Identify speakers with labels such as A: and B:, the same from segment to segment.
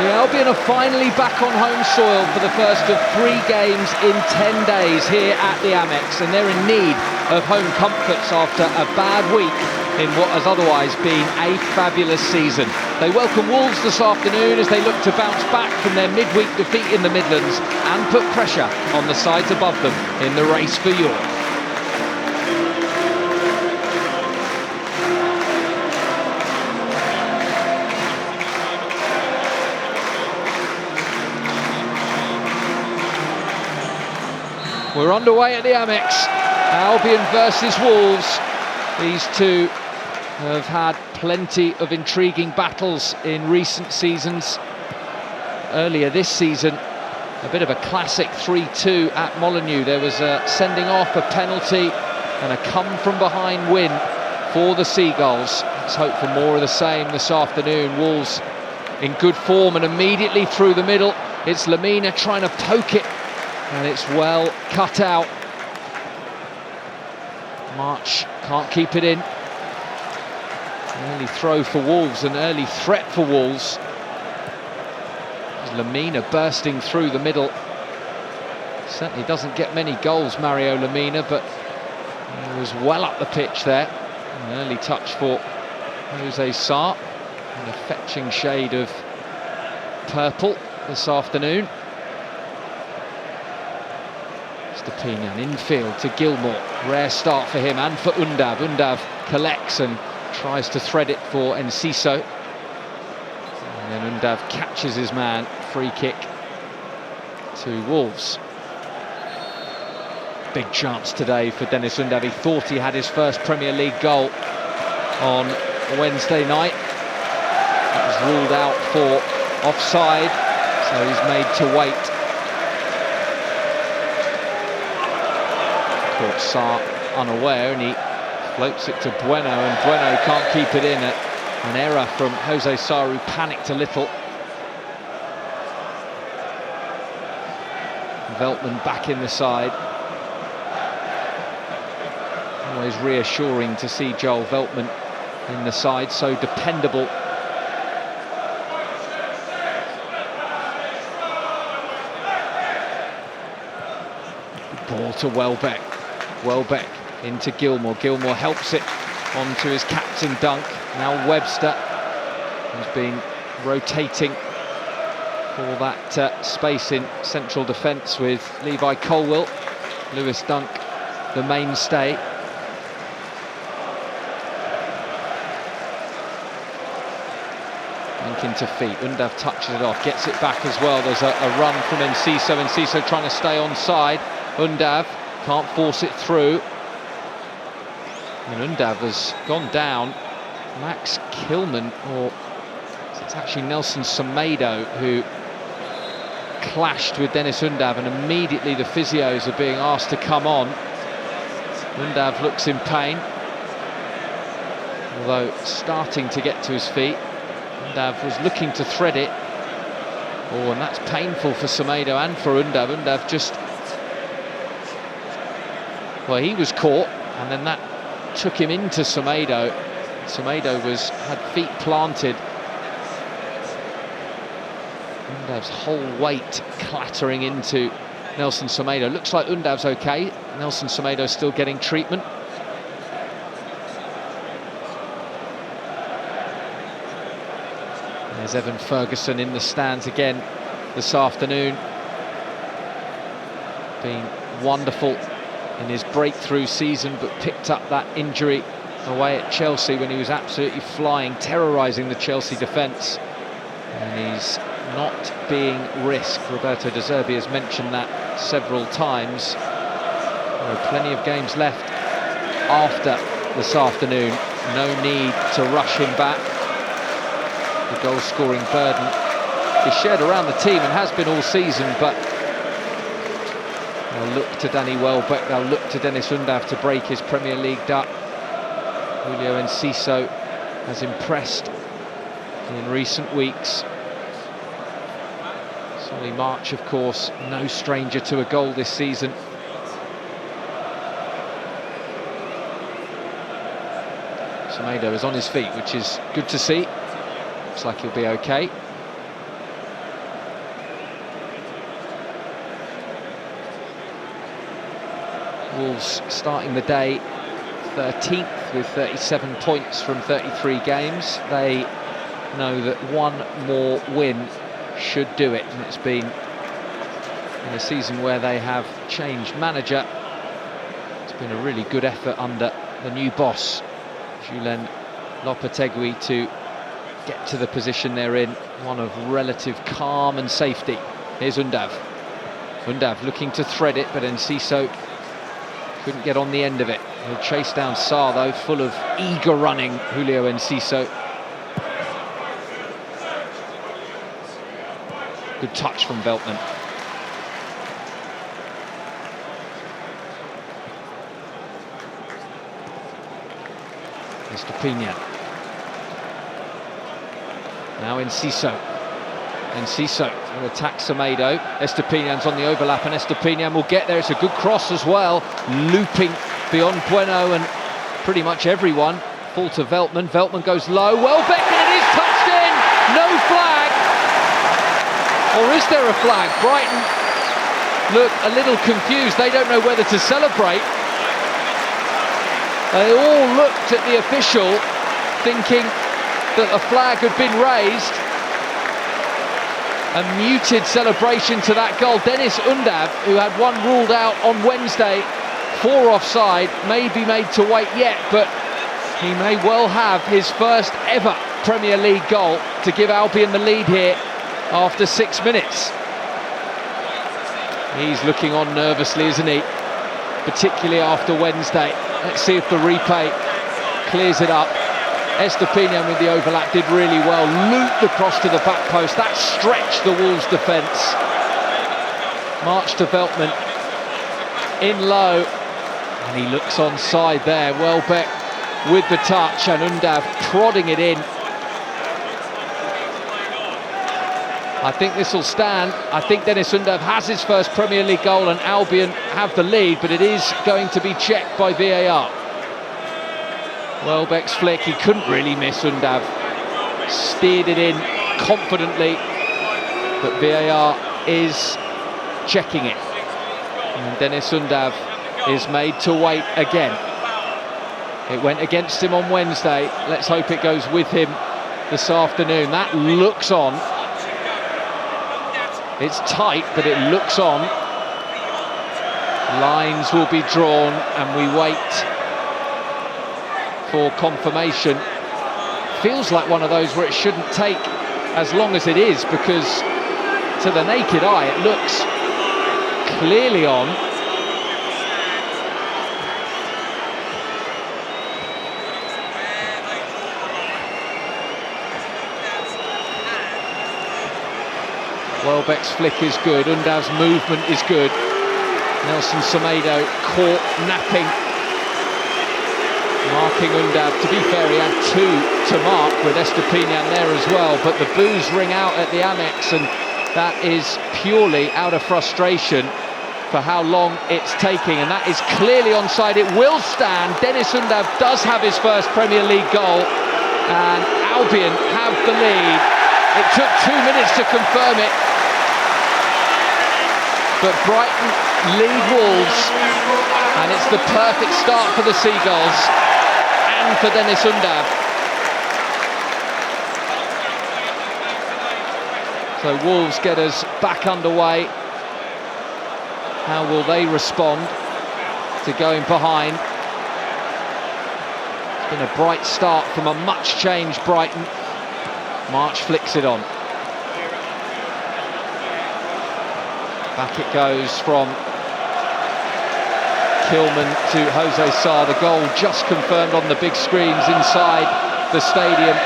A: The Albion are finally back on home soil for the first of 3 games in 10 days here at the Amex, and they're in need of home comforts after a bad week in what has otherwise been a fabulous season. They welcome Wolves this afternoon as they look to bounce back from their midweek defeat in the Midlands and put pressure on the sides above them in the race for Europe. We're underway at the Amex. Albion versus Wolves. These two have had plenty of intriguing battles in recent seasons. Earlier this season, a bit of a classic 3-2 at Molineux. There was a sending off, a penalty, and a come-from-behind win for the Seagulls. Let's hope for more of the same this afternoon. Wolves in good form and immediately through the middle. It's Lamina trying to poke it, and it's well cut out. March can't keep it in. An early throw for Wolves, an early threat for Wolves. Lamina bursting through the middle. Certainly doesn't get many goals, Mario Lamina, but he was well up the pitch there. An early touch for Jose Sarr, in a fetching shade of purple this afternoon. Stepinian infield to Gilmour. Rare start for him and for Undav. Undav collects and tries to thread it for Enciso. And then Undav catches his man. Free kick to Wolves. Big chance today for Dennis Undav. He thought he had his first Premier League goal on Wednesday night. It was ruled out for offside, so he's made to wait. Caught Sarr unaware, and he floats it to Bueno, and Bueno can't keep it in. An error from Jose Sarr, who panicked a little. Veltman back in the side. Always reassuring to see Joel Veltman in the side, so dependable. Ball to Welbeck. Welbeck into Gilmour. Gilmour helps it onto his captain Dunk. Now Webster, who's been rotating for that space in central defence with Levi Colwill. Lewis Dunk, the mainstay. Dunk into feet. Undav touches it off, gets it back as well. There's a run from Enciso. Enciso trying to stay onside. Undav can't force it through. And Undav has gone down. Max Kilman, or it's actually Nelson Semedo, who clashed with Dennis Undav, and immediately the physios are being asked to come on. Undav looks in pain, although starting to get to his feet. Undav was looking to thread it. Oh, and that's painful for Semedo and for Undav. Undav just... well, he was caught, and then that took him into Semedo. Semedo had feet planted. Undav's whole weight clattering into Nelson Semedo. Looks like Undav's okay. Nelson Semedo still getting treatment. There's Evan Ferguson in the stands again this afternoon. Been wonderful in his breakthrough season, but picked up that injury away at Chelsea when he was absolutely flying, terrorising the Chelsea defence. And he's not being risked. Roberto De Zerbi has mentioned that several times. There are plenty of games left after this afternoon. No need to rush him back. The goal-scoring burden is shared around the team and has been all season, but they'll look to Danny Welbeck, they'll look to Dennis Undav to break his Premier League duck. Julio Enciso has impressed in recent weeks. Solly March, of course, no stranger to a goal this season. Semedo is on his feet, which is good to see. Looks like he'll be okay. Wolves starting the day 13th with 37 points from 33 games. They know that one more win should do it, and it's been in a season where they have changed manager. It's been a really good effort under the new boss, Julen Lopetegui, to get to the position they're in, one of relative calm and safety. Here's Undav. Undav looking to thread it, but Enciso couldn't get on the end of it. He'll chase down Sarr, though, full of eager running, Julio Enciso. Good touch from Veltman. Estepinian. Now Enciso. Enciso will attack Semedo. Estepinian's on the overlap, and Estepinian will get there. It's a good cross as well, looping beyond Bueno and pretty much everyone. Fall to Veltman. Veltman goes low. Welbeck, and it is touched in. No flag. Or is there a flag? Brighton look a little confused. They don't know whether to celebrate. They all looked at the official, thinking that a flag had been raised. A muted celebration to that goal. Dennis Undav, who had one ruled out on Wednesday for offside, may be made to wait yet, but he may well have his first ever Premier League goal to give Albion the lead here after 6 minutes. He's looking on nervously, isn't he? Particularly after Wednesday. Let's see if the replay clears it up. Estepinian with the overlap did really well, looped across to the back post. That stretched the Wolves' defence. March to Veltman, in low, and he looks onside there. Welbeck with the touch, and Undav prodding it in. I think this will stand. I think Dennis Undav has his first Premier League goal, and Albion have the lead, but it is going to be checked by VAR. Welbeck's flick, he couldn't really miss. Undav steered it in confidently, but VAR is checking it. And Dennis Undav is made to wait again. It went against him on Wednesday. Let's hope it goes with him this afternoon. That looks on. It's tight, but it looks on. Lines will be drawn, and we wait for confirmation. Feels like one of those where it shouldn't take as long as it is, because to the naked eye it looks clearly on. Welbeck's flick is good, Undav's movement is good. Nelson Semedo caught napping, marking Undav. To be fair, he had two to mark with Estepinian there as well, but the boos ring out at the Amex, and that is purely out of frustration for how long it's taking, and that is clearly onside. It will stand. Dennis Undav does have his first Premier League goal, and Albion have the lead. It took 2 minutes to confirm it, but Brighton lead Wolves, and it's the perfect start for the Seagulls and for Dennis Undav. So Wolves get us back underway. How will they respond to going behind? It's been a bright start from a much changed Brighton. March flicks it on. Back it goes from Kilman to Jose Sarr. The goal just confirmed on the big screens inside the stadium.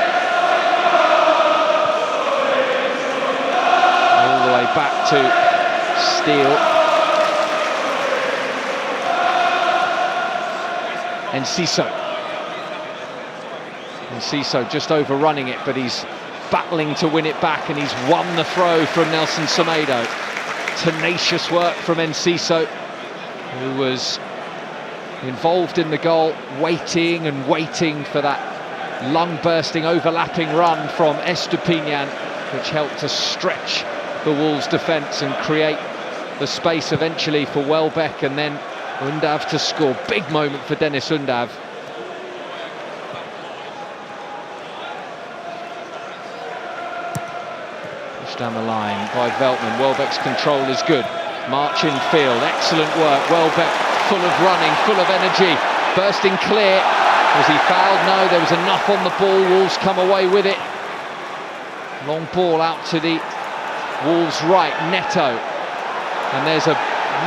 A: All the way back to Steele. Enciso just overrunning it, but he's battling to win it back, and he's won the throw from Nelson Semedo. Tenacious work from Enciso, who was involved in the goal, waiting and waiting for that lung-bursting overlapping run from Estepinian, which helped to stretch the Wolves' defence and create the space eventually for Welbeck, and then Undav to score. Big moment for Dennis Undav. Pushed down the line by Veltman. Welbeck's control is good. March in field. Excellent work. Welbeck full of running, full of energy. Bursting clear. Was he fouled? No, there was enough on the ball. Wolves come away with it. Long ball out to the Wolves' right. Neto. And there's a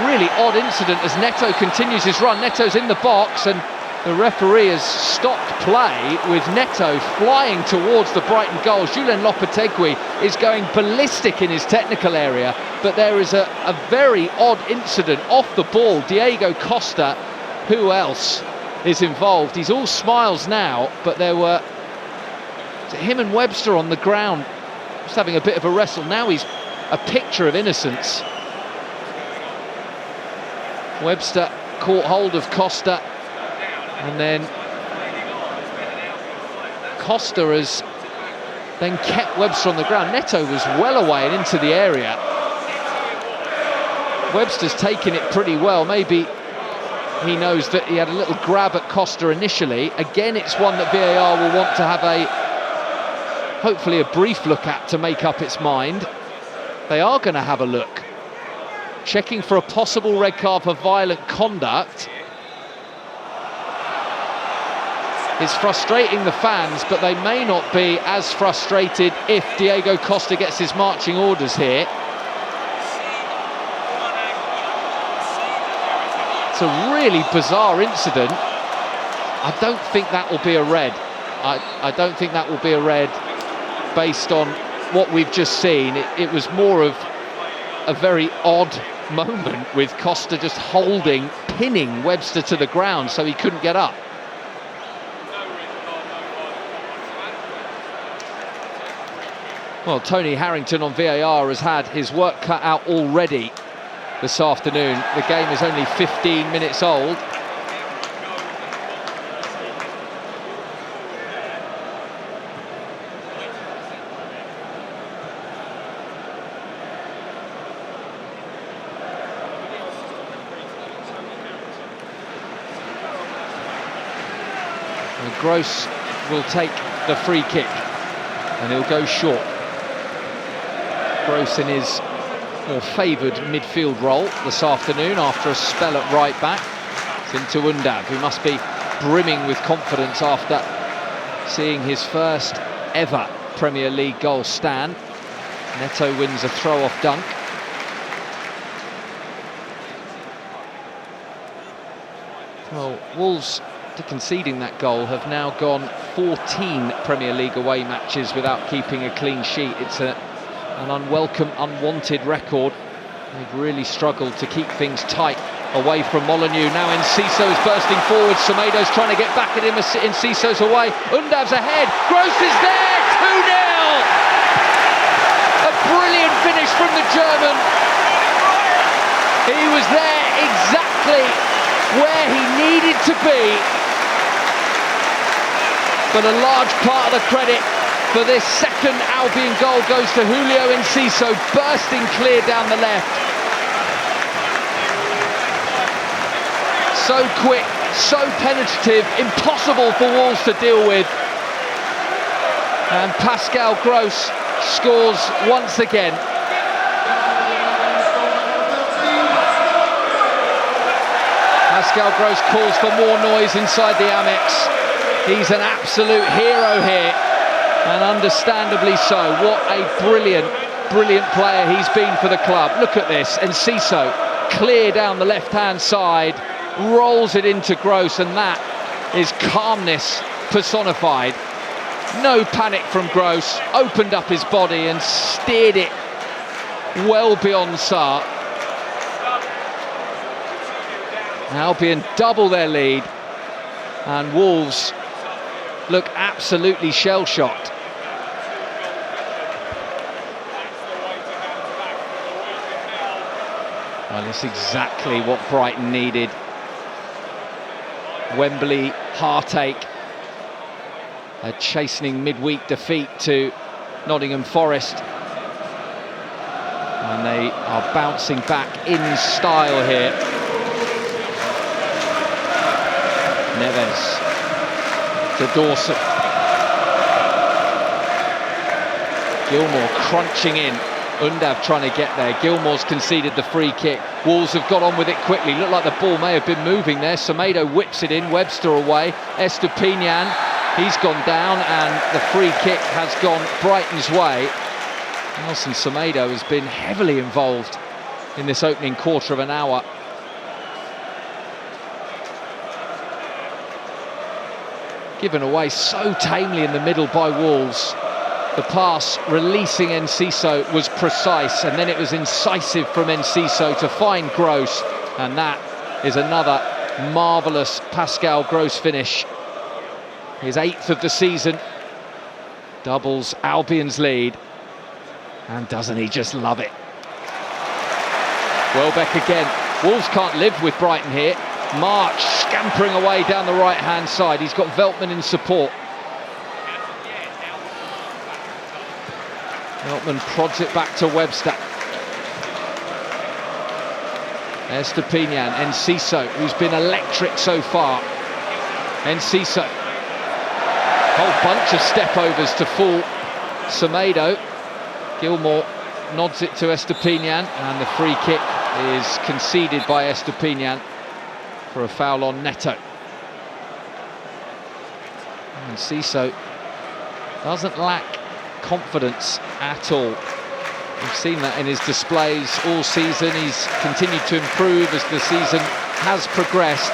A: really odd incident as Neto continues his run. Neto's in the box and the referee has stopped play with Neto flying towards the Brighton goal. Julien Lopetegui is going ballistic in his technical area, but there is a very odd incident off the ball. Diego Costa, who else is involved? He's all smiles now, but there were him and Webster on the ground just having a bit of a wrestle. Now he's a picture of innocence. Webster caught hold of Costa, and then Costa has then kept Webster on the ground. Neto was well away and into the area. Webster's taken it pretty well. Maybe he knows that he had a little grab at Costa initially. Again, it's one that VAR will want to have hopefully a brief look at to make up its mind. They are going to have a look, checking for a possible red card for violent conduct. It's frustrating the fans, but they may not be as frustrated if Diego Costa gets his marching orders here. It's a really bizarre incident. I don't think that will be a red. I don't think that will be a red based on what we've just seen. It was more of a very odd moment with Costa just pinning Webster to the ground so he couldn't get up. Well, Tony Harrington on VAR has had his work cut out already this afternoon. The game is only 15 minutes old. And Gross will take the free kick and he'll go short. Gross in his more favoured midfield role this afternoon after a spell at right back. It's into Undav, who must be brimming with confidence after seeing his first ever Premier League goal stand. Neto wins a throw-off dunk. Well, Wolves, to conceding that goal, have now gone 14 Premier League away matches without keeping a clean sheet. It's an unwelcome, unwanted record. They've really struggled to keep things tight away from Molineux. Now Enciso is bursting forward. Semedo's trying to get back at him. Enciso's away. Undav's ahead. Gross is there. 2-0. A brilliant finish from the German. He was there exactly where he needed to be. But a large part of the credit for this second Albion goal goes to Julio Enciso, bursting clear down the left. So quick, so penetrative, impossible for Wolves to deal with. And Pascal Gross scores once again. Pascal Gross calls for more noise inside the Amex. He's an absolute hero here, and understandably so. What a brilliant player he's been for the club. Look at this, Enciso clear down the left-hand side, rolls it into Gross, and that is calmness personified. No panic from Gross, opened up his body and steered it well beyond Sarr. Albion double their lead, and Wolves look absolutely shell-shocked. Well, it's exactly what Brighton needed. Wembley heartache, a chastening midweek defeat to Nottingham Forest, and they are bouncing back in style here. Neves to Dawson. Gilmour crunching in. Undav trying to get there. Gilmour's conceded the free kick. Wolves have got on with it quickly. Looked like the ball may have been moving there. Semedo whips it in. Webster away. Estepinian, he's gone down, and the free kick has gone Brighton's way. Nelson Semedo has been heavily involved in this opening quarter of an hour. Given away so tamely in the middle by Wolves. The pass releasing Enciso was precise, and then it was incisive from Enciso to find Gross, and that is another marvellous Pascal Gross finish. His 8th of the season, doubles Albion's lead, and doesn't he just love it? Welbeck again. Wolves can't live with Brighton here. March scampering away down the right-hand side. He's got Veltman in support. Veltman prods it back to Webster. Estepinian, Enciso, who's been electric so far. Enciso. Whole bunch of step-overs to fool Semedo. Gilmour nods it to Estepinian, and the free kick is conceded by Estepinian for a foul on Neto. Enciso doesn't lack confidence at all. We've seen that in his displays all season. He's continued to improve as the season has progressed.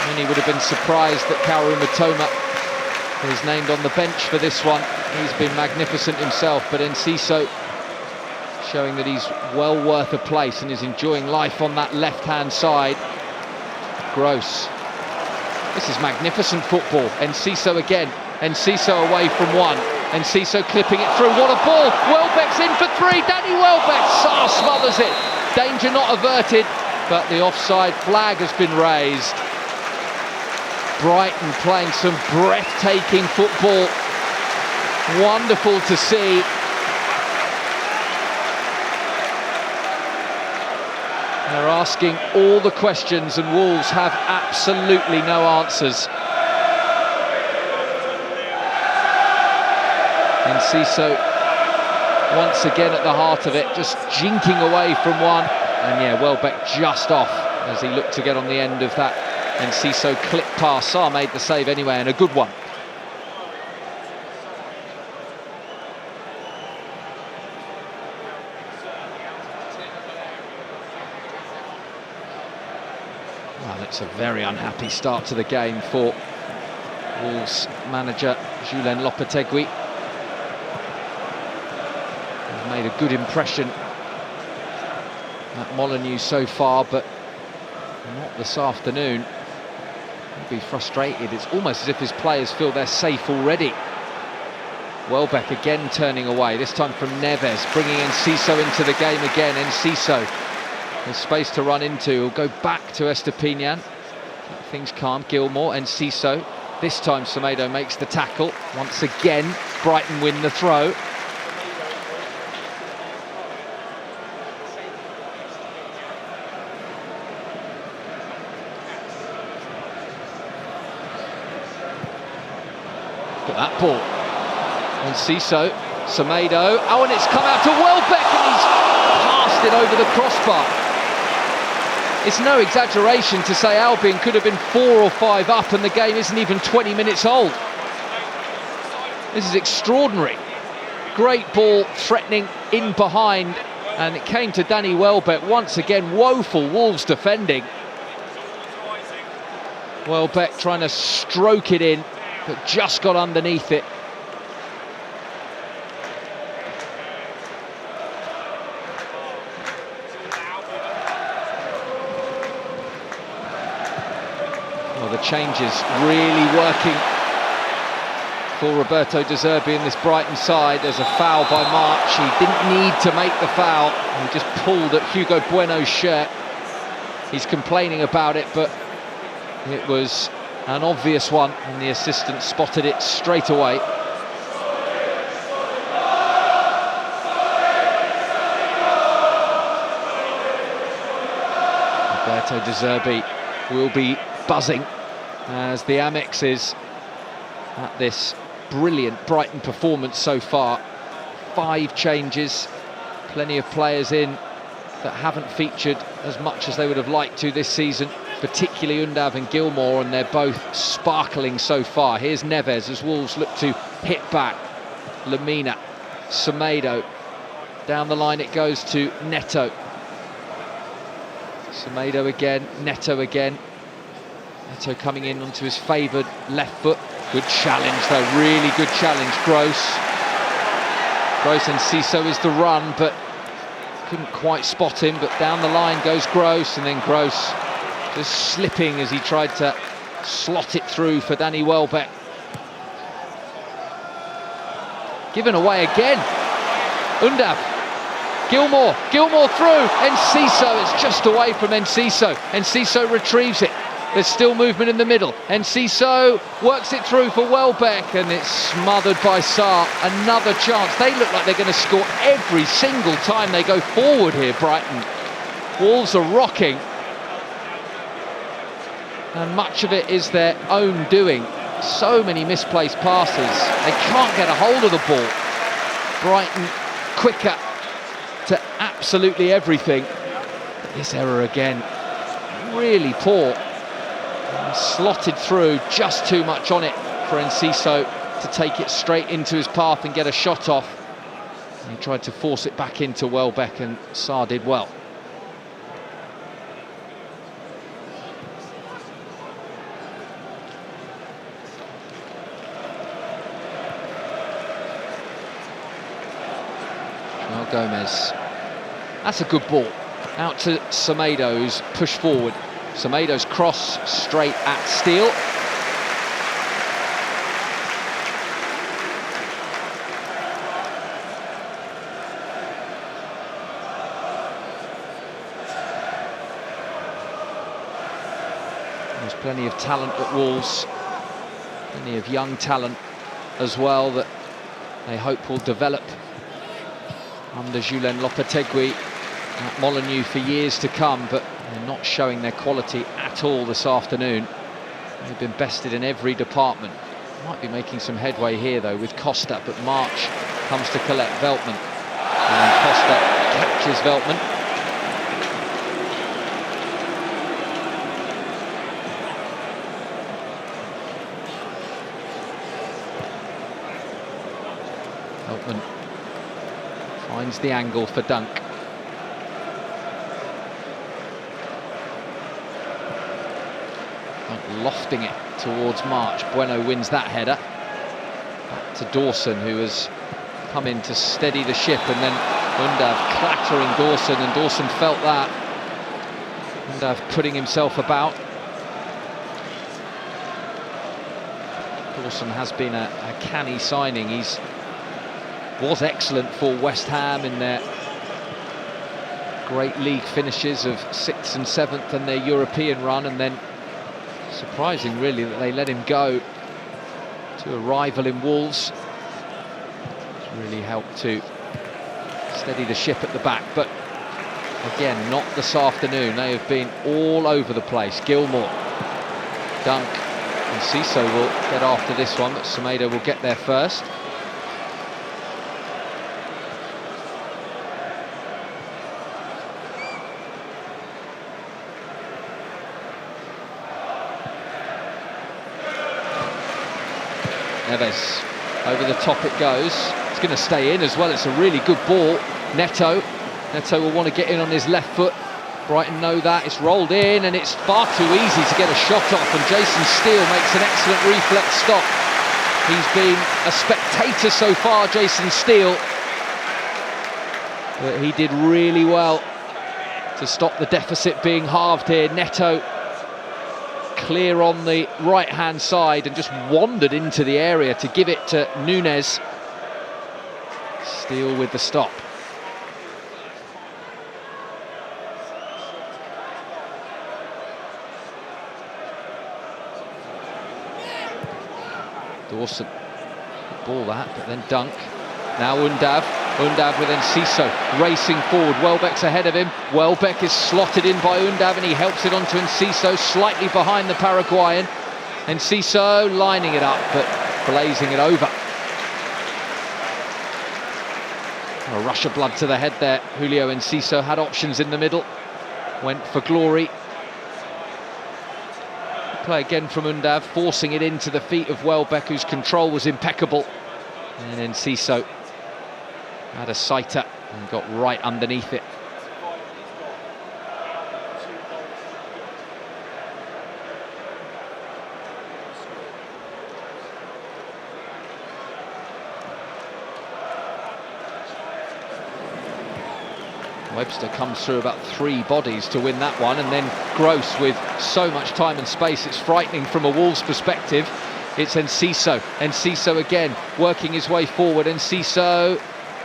A: Many would have been surprised that Kaoru Mitoma is named on the bench for this one. He's been magnificent himself, but Enciso showing that he's well worth a place and is enjoying life on that left-hand side. Gross. This is magnificent football. Enciso again. Enciso away from one. Enciso clipping it through. What a ball! Welbeck's in for 3. Danny Welbeck smothers it. Danger not averted, but the offside flag has been raised. Brighton playing some breathtaking football. Wonderful to see. They're asking all the questions, and Wolves have absolutely no answers. Enciso once again at the heart of it, just jinking away from one, and yeah, Welbeck just off as he looked to get on the end of that Enciso clip pass. Sarr made the save anyway, and a good one. Well, it's a very unhappy start to the game for Wolves manager Julien Lopetegui. He's made a good impression at Molineux so far, but not this afternoon. He'll be frustrated. It's almost as if his players feel they're safe already. Welbeck again turning away, this time from Neves, bringing Enciso into the game again. Enciso, there's space to run into. He'll go back to Estepinian. Keep things calm. Gilmour, Enciso. This time Semedo makes the tackle. Once again, Brighton win the throw. Look at that ball. Enciso, Semedo. Oh, and it's come out to Welbeck, and he's passed it over the crossbar. It's no exaggeration to say Albion could have been 4 or 5 up, and the game isn't even 20 minutes old. This is extraordinary. Great ball, threatening in behind, and it came to Danny Welbeck. Once again, woeful Wolves defending. Welbeck trying to stroke it in, but just got underneath it. Well, the changes really working for Roberto De Zerbi in this Brighton side. There's a foul by March. He didn't need to make the foul. He just pulled at Hugo Bueno's shirt. He's complaining about it, but it was an obvious one, and the assistant spotted it straight away. Neto De Zerbi will be buzzing as the Amex is at this brilliant Brighton performance so far. 5 changes, plenty of players in that haven't featured as much as they would have liked to this season, particularly Undav and Gilmour, and they're both sparkling so far. Here's Neves as Wolves look to hit back. Lemina, Semedo, down the line it goes to Neto. Semedo again, Neto again. Neto coming in onto his favoured left foot. Good challenge though, really good challenge. Gross and Ciso is the run, but couldn't quite spot him, but down the line goes Gross, and then Gross just slipping as he tried to slot it through for Danny Welbeck. Given away again. Undav, Gilmour through, Enciso, it's just away from Enciso. Enciso retrieves it. There's still movement in the middle. Enciso works it through for Welbeck, and it's smothered by Sarr. Another chance. They look like they're going to score every single time they go forward here, Brighton. Wolves are rocking, and much of it is their own doing. So many misplaced passes. They can't get a hold of the ball. Brighton quicker to absolutely everything. But this error again, really poor. And slotted through, just too much on it for Enciso to take it straight into his path and get a shot off. And he tried to force it back into Welbeck, and Sarr did well. Gomez, that's a good ball, out to Semedo, who's pushed forward. Semedo's cross straight at Steele. There's plenty of talent at Wolves, plenty of young talent as well that they hope will develop under Julen Lopetegui at Molineux for years to come, but they're not showing their quality at all this afternoon. They've been bested in every department. Might be making some headway here though with Costa, but March comes to collect Veltman, and Costa catches Veltman. Veltman finds the angle for Dunk. Dunk lofting it towards March. Bueno wins that header. Back to Dawson, who has come in to steady the ship, and then Undav clattering Dawson, and Dawson felt that. Undav putting himself about. Dawson has been a canny signing. He's was excellent for West Ham in their great league finishes of 6th and 7th and their European run, and then surprising really that they let him go to a rival in Wolves. It's really helped to steady the ship at the back, but again, not this afternoon. They have been all over the place. Gilmour, Dunk, and Ciso will get after this one, but Semedo will get there first. Neves, over the top it goes. It's going to stay in as well. It's a really good ball. Neto will want to get in on his left foot. Brighton know that. It's rolled in, and it's far too easy to get a shot off, and Jason Steele makes an excellent reflex stop. He's been a spectator so far, Jason Steele, but he did really well to stop the deficit being halved here. Neto clear on the right-hand side and just wandered into the area to give it to Núñez. Steele with the stop. Dawson, good ball that, but then Dunk. Now Undav. Undav with Enciso racing forward. Welbeck's ahead of him. Welbeck is slotted in by Undav and he helps it onto Enciso, slightly behind the Paraguayan. Enciso lining it up, but blazing it over. A rush of blood to the head there. Julio Enciso had options in the middle. Went for glory. Play again from Undav, forcing it into the feet of Welbeck, whose control was impeccable. And Enciso had a sighter and got right underneath it. Webster comes through about 3 bodies to win that one, and then Gross with so much time and space, it's frightening from a Wolves perspective. It's Enciso. Enciso again, working his way forward. Enciso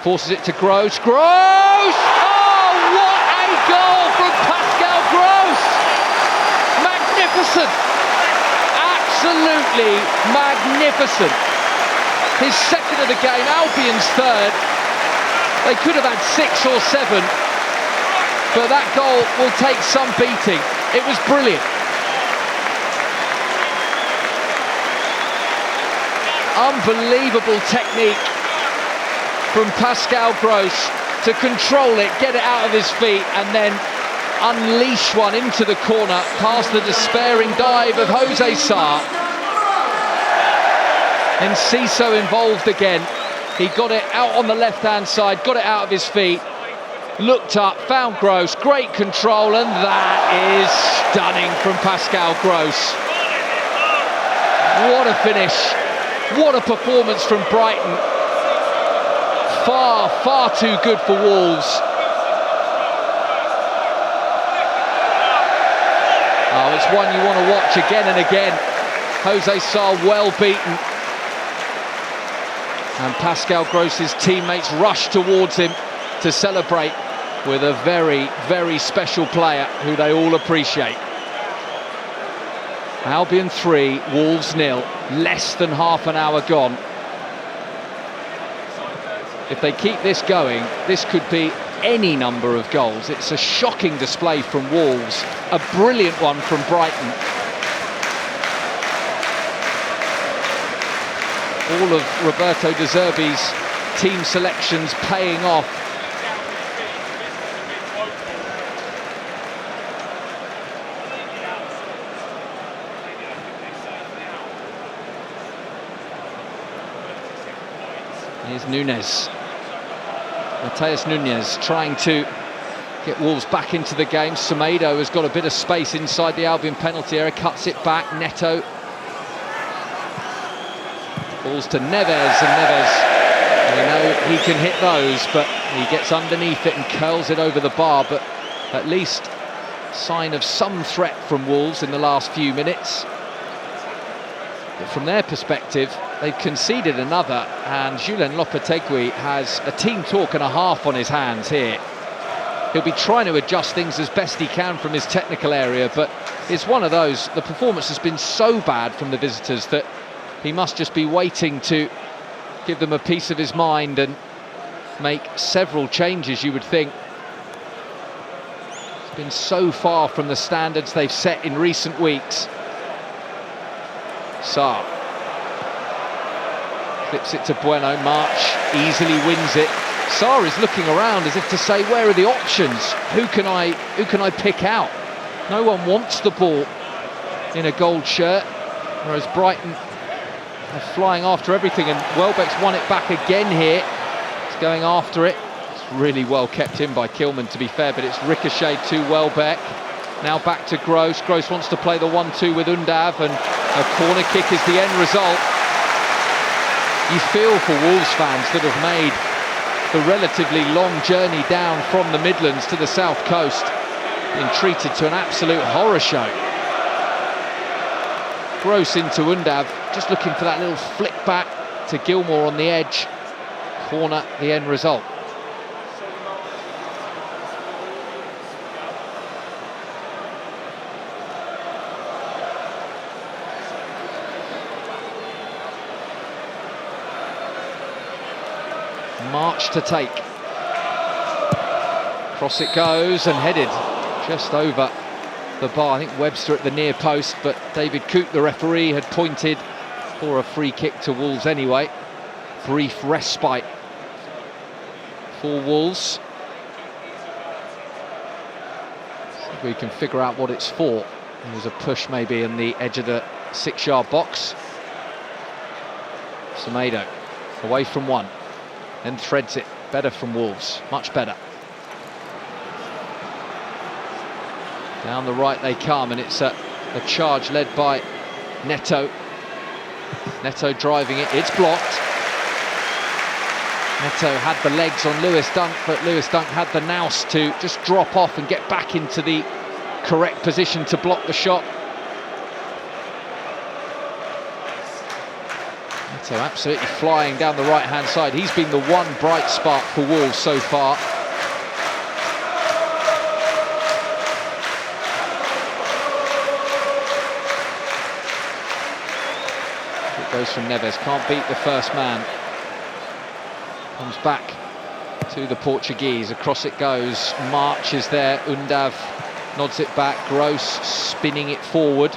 A: forces it to Gross. Gross! Oh, what a goal from Pascal Gross! Magnificent! Absolutely magnificent. His second of the game, Albion's third. They could have had 6 or 7. But that goal will take some beating. It was brilliant. Unbelievable technique from Pascal Gross to control it, get it out of his feet, and then unleash one into the corner past the despairing dive of Jose Sarr. Enciso involved again. He got it out on the left-hand side, got it out of his feet, looked up, found Gross, great control, and that is stunning from Pascal Gross. What a finish, what a performance from Brighton. Far, far too good for Wolves. Oh, it's one you want to watch again and again. Jose Sarr well beaten. And Pascal Gross's teammates rush towards him to celebrate with a very, very special player who they all appreciate. Albion 3, Wolves 0, less than half an hour gone. If they keep this going, this could be any number of goals. It's a shocking display from Wolves, a brilliant one from Brighton. All of Roberto De Zerbi's team selections paying off. Here's Núñez. Mateus Núñez trying to get Wolves back into the game. Semedo has got a bit of space inside the Albion penalty area, cuts it back. Neto. Balls to Neves, and Neves, you know, he can hit those, but he gets underneath it and curls it over the bar. But at least sign of some threat from Wolves in the last few minutes. But from their perspective, they've conceded another, and Julen Lopetegui has a team talk and a half on his hands here. He'll be trying to adjust things as best he can from his technical area, but it's one of those, the performance has been so bad from the visitors that he must just be waiting to give them a piece of his mind and make several changes, you would think. It's been so far from the standards they've set in recent weeks. Sarr clips it to Bueno. March easily wins it. Sarr is looking around as if to say, where are the options? Who can I pick out? No one wants the ball in a gold shirt, whereas Brighton are flying after everything, and Welbeck's won it back again here. He's going after it. It's really well kept in by Kilman, to be fair, but it's ricocheted to Welbeck. Now back to Gross. Gross wants to play the 1-2 with Undav, and a corner kick is the end result. You feel for Wolves fans that have made the relatively long journey down from the Midlands to the South Coast, being treated to an absolute horror show. Gross into Undav, just looking for that little flick back to Gilmour on the edge. Corner, the end result. March to take. Cross it goes and headed just over the bar. I think Webster at the near post, but David Coote, the referee, had pointed for a free kick to Wolves anyway. Brief respite for Wolves. See if we can figure out what it's for. There's a push maybe in the edge of the 6-yard box. Semedo away from one, then threads it better from Wolves, much better. Down the right they come, and it's a charge led by Neto. Neto driving it, it's blocked. Neto had the legs on Lewis Dunk, but Lewis Dunk had the nous to just drop off and get back into the correct position to block the shot. Neto absolutely flying down the right-hand side. He's been the one bright spark for Wolves so far. Goes from Neves, can't beat the first man. Comes back to the Portuguese, across it goes. March is there, Undav nods it back, Gross spinning it forward.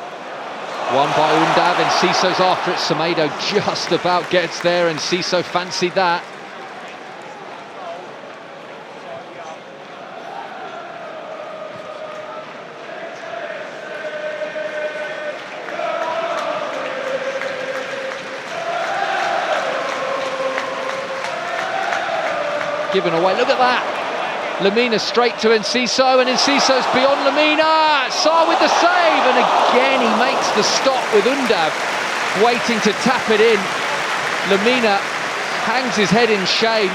A: Won by Undav, and Cisso's after it. Semedo just about gets there, and Cisso fancied that. Given away, look at that. Lemina straight to Enciso, and Enciso's beyond Lemina. Sarr with the save, and again he makes the stop with Undav waiting to tap it in. Lemina hangs his head in shame,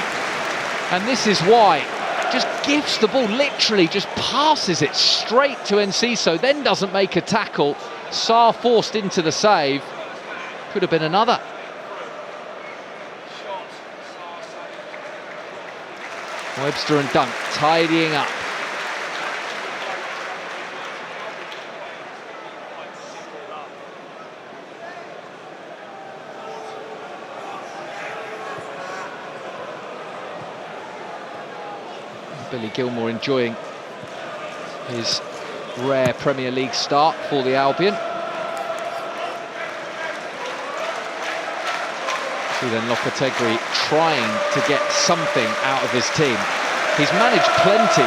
A: and this is why. Just gives the ball, literally just passes it straight to Enciso, then doesn't make a tackle. Sarr forced into the save. Could have been another. Webster and Dunk tidying up. Billy Gilmour enjoying his rare Premier League start for the Albion. Then Lopetegui trying to get something out of his team. He's managed plenty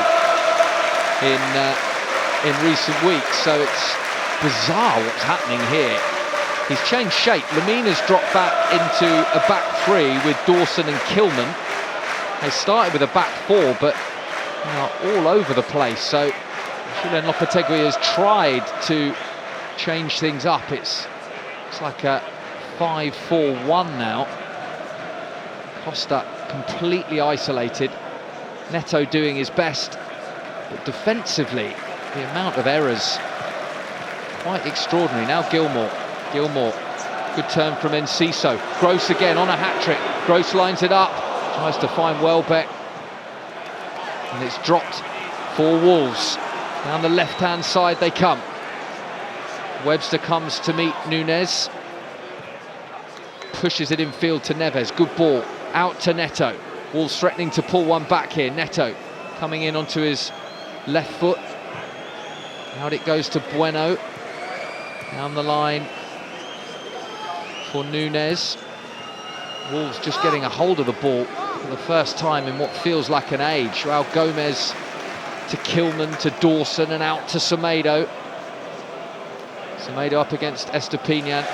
A: in recent weeks, so it's bizarre what's happening here. He's changed shape. Lemina's dropped back into a back three with Dawson and Kilman. They started with a back four, but all over the place. So Julen Lopetegui has tried to change things up. It's like a 5-4-1 now. Costa completely isolated. Neto doing his best, but defensively, the amount of errors, quite extraordinary. Now Gilmour, good turn from Enciso. Gross again on a hat-trick. Gross lines it up, tries to find Welbeck, and it's dropped for Wolves. Down the left-hand side they come. Webster comes to meet Nunez. Pushes it infield to Neves, good ball. Out to Neto. Wolves threatening to pull one back here. Neto coming in onto his left foot. Out it goes to Bueno. Down the line for Nunez. Wolves just getting a hold of the ball for the first time in what feels like an age. Raul Gomez to Kilman, to Dawson, and out to Semedo. Semedo up against Estupiñán.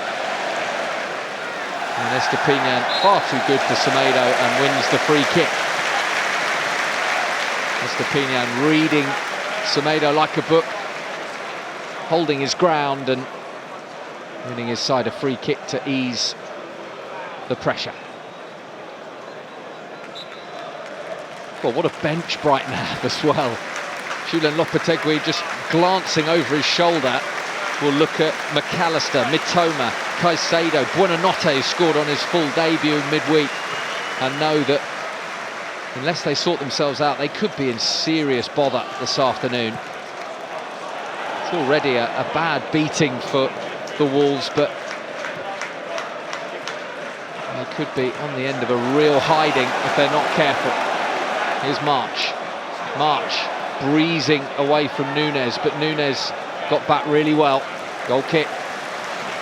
A: And Estupiñán far too good for Semedo and wins the free kick. Estupiñán reading Semedo like a book, holding his ground and winning his side a free kick to ease the pressure. Well, what a bench Brighton have as well. Julen Lopetegui just glancing over his shoulder. We'll look at McAllister, Mitoma, Caicedo, Buonanotte scored on his full debut midweek, and know that unless they sort themselves out, they could be in serious bother this afternoon. It's already a bad beating for the Wolves, but They could be on the end of a real hiding if they're not careful. Here's March. March breezing away from Nunes, but Nunes got back really well. Goal kick.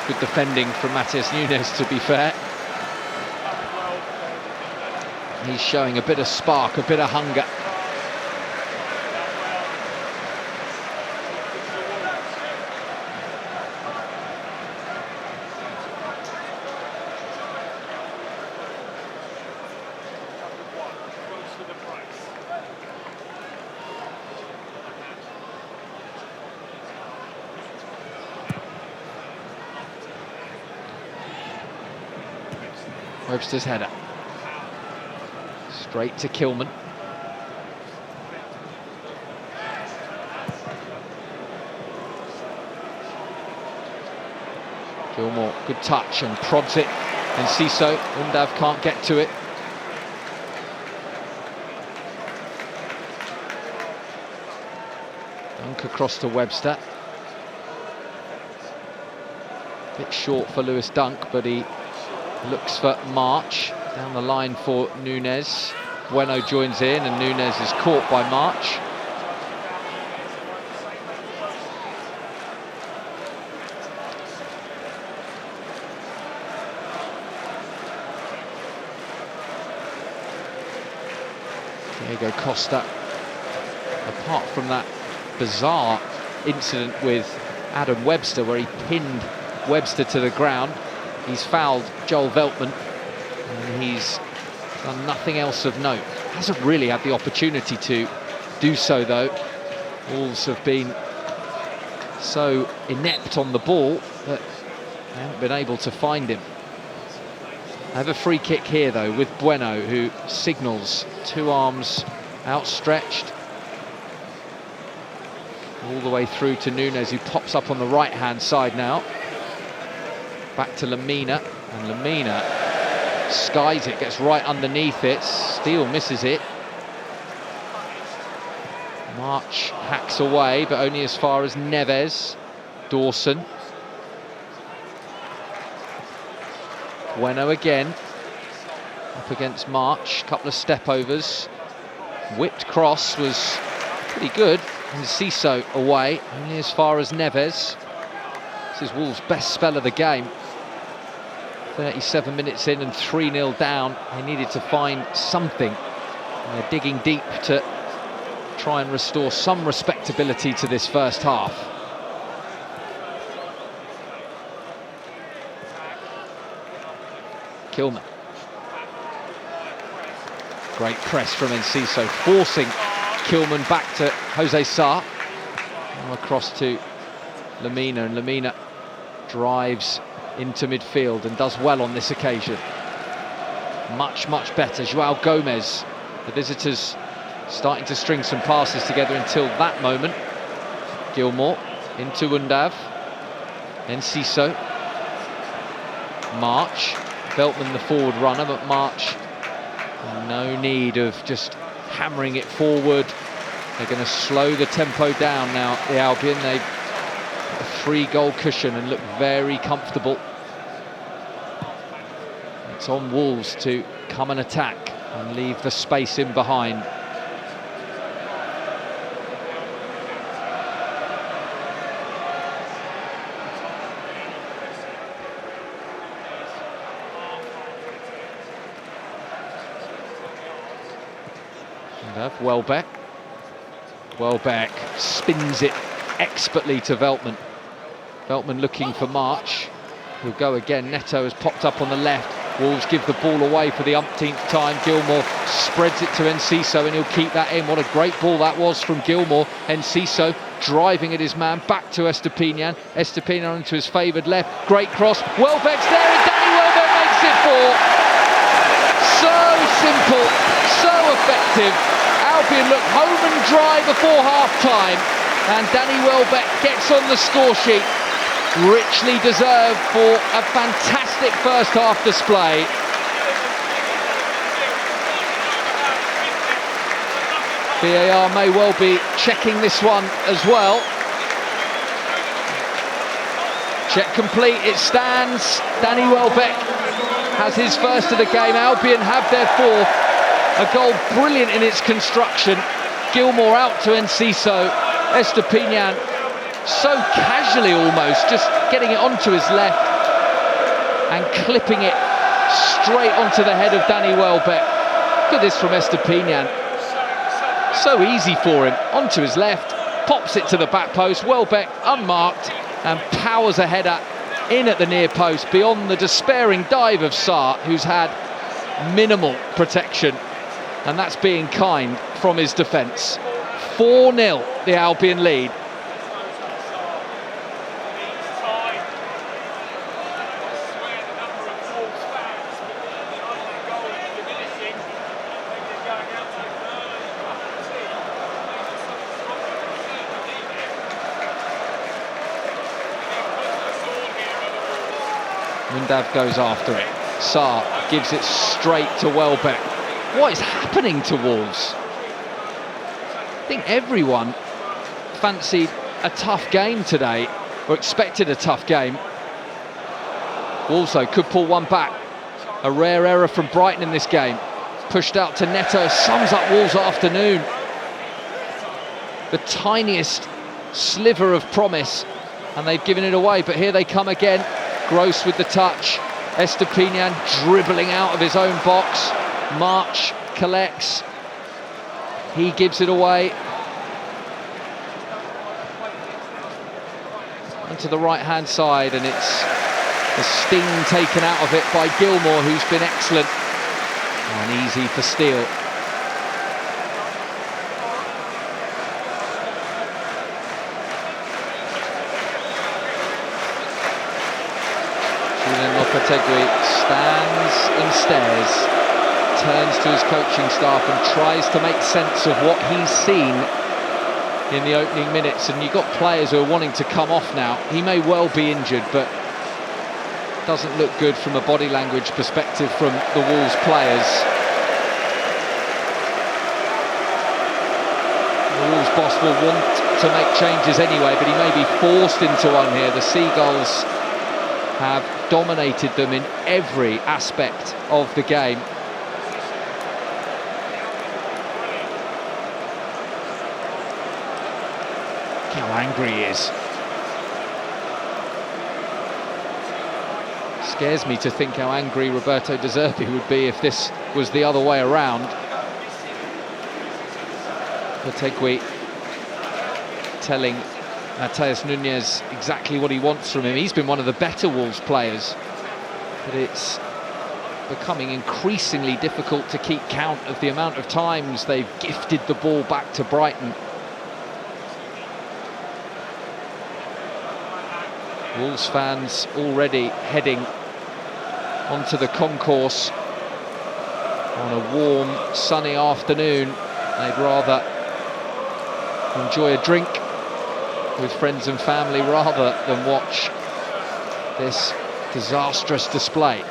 A: Good defending from Matheus Nunes, to be fair. He's showing a bit of spark, a bit of hunger. Webster's header. Straight to Kilman. Gilmour, good touch and prods it. And Ciso, Undav can't get to it. Dunk across to Webster. Bit short for Lewis Dunk, but he looks for March. Down the line for Nunes. Bueno joins in and Nunes is caught by March. Diego Costa, apart from that bizarre incident with Adam Webster where he pinned Webster to the ground, he's fouled Joel Veltman and he's done nothing else of note. Hasn't really had the opportunity to do so though. Wolves have been so inept on the ball that they haven't been able to find him. I have a free kick here though with Bueno, who signals, two arms outstretched all the way through to Nunes, who pops up on the right hand side now. Back to Lemina, and Lemina skies it, gets right underneath it. Steele misses it. March hacks away, but only as far as Neves. Dawson. Bueno again. Up against March. Couple of step-overs. Whipped cross was pretty good. And Ciso away, only as far as Neves. This is Wolves' best spell of the game. 37 minutes in and 3-0 down. They needed to find something. And they're digging deep to try and restore some respectability to this first half. Kilman. Great press from Enciso, forcing Kilman back to Jose Sarr. Now across to Lemina, and Lemina drives into midfield and does well on this occasion. Much better. João Gomez, the visitors starting to string some passes together until that moment. Gilmour into Undav, Enciso, March, Veltman the forward runner, but March no need of just hammering it forward. They're going to slow the tempo down now, the Albion. They've got a 3-goal cushion and look very comfortable. It's on Wolves to come and attack and leave the space in behind. Welbeck. Welbeck spins it expertly to Veltman. Veltman looking for March. He'll go again. Neto has popped up on the left. Wolves give the ball away for the umpteenth time. Gilmour spreads it to Enciso and he'll keep that in. What a great ball that was from Gilmour. Enciso driving at his man back to Estupiñán. Estupiñán into his favoured left. Great cross. Welbeck's there and Danny Welbeck makes it 4. So simple, so effective. Albion look home and dry before half-time, and Danny Welbeck gets on the score sheet. Richly deserved for a fantastic first half display. VAR may well be checking this one as well. Check complete, it stands. Danny Welbeck has his first of the game. Albion have their fourth. A goal brilliant in its construction. Gilmour out to Enciso. Estupiñán so casually almost, just getting it onto his left and clipping it straight onto the head of Danny Welbeck. Look at this from Estupiñán. So easy for him. Onto his left, pops it to the back post. Welbeck unmarked and powers a header in at the near post beyond the despairing dive of Sarr, who's had minimal protection, and that's being kind from his defence. 4-0 the Albion lead. Undav goes after it. Sarr gives it straight to Welbeck. What is happening to Wolves? I think everyone fancied a tough game today, or expected a tough game. Wolves, though, could pull one back. A rare error from Brighton in this game. Pushed out to Neto, sums up Wolves' afternoon. The tiniest sliver of promise, and they've given it away, but here they come again. Gross with the touch. Estupiñán dribbling out of his own box. March collects. He gives it away. Onto the right-hand side, and it's the sting taken out of it by Gilmour, who's been excellent. And easy for Steele. Lopetegui stands and stares, turns to his coaching staff and tries to make sense of what he's seen in the opening minutes. And you've got players who are wanting to come off now. He may well be injured, but doesn't look good from a body language perspective from the Wolves players. The Wolves boss will want to make changes anyway, but he may be forced into one here. The Seagulls have dominated them in every aspect of the game. Look how angry he is. Scares me to think how angry Roberto De Zerbi would be if this was the other way around. Lopetegui telling Matheus Nunes exactly what he wants from him. He's been one of the better Wolves players, but it's becoming increasingly difficult to keep count of the amount of times they've gifted the ball back to Brighton. Wolves fans already heading onto the concourse on a warm, sunny afternoon. They'd rather enjoy a drink with friends and family rather than watch this disastrous display.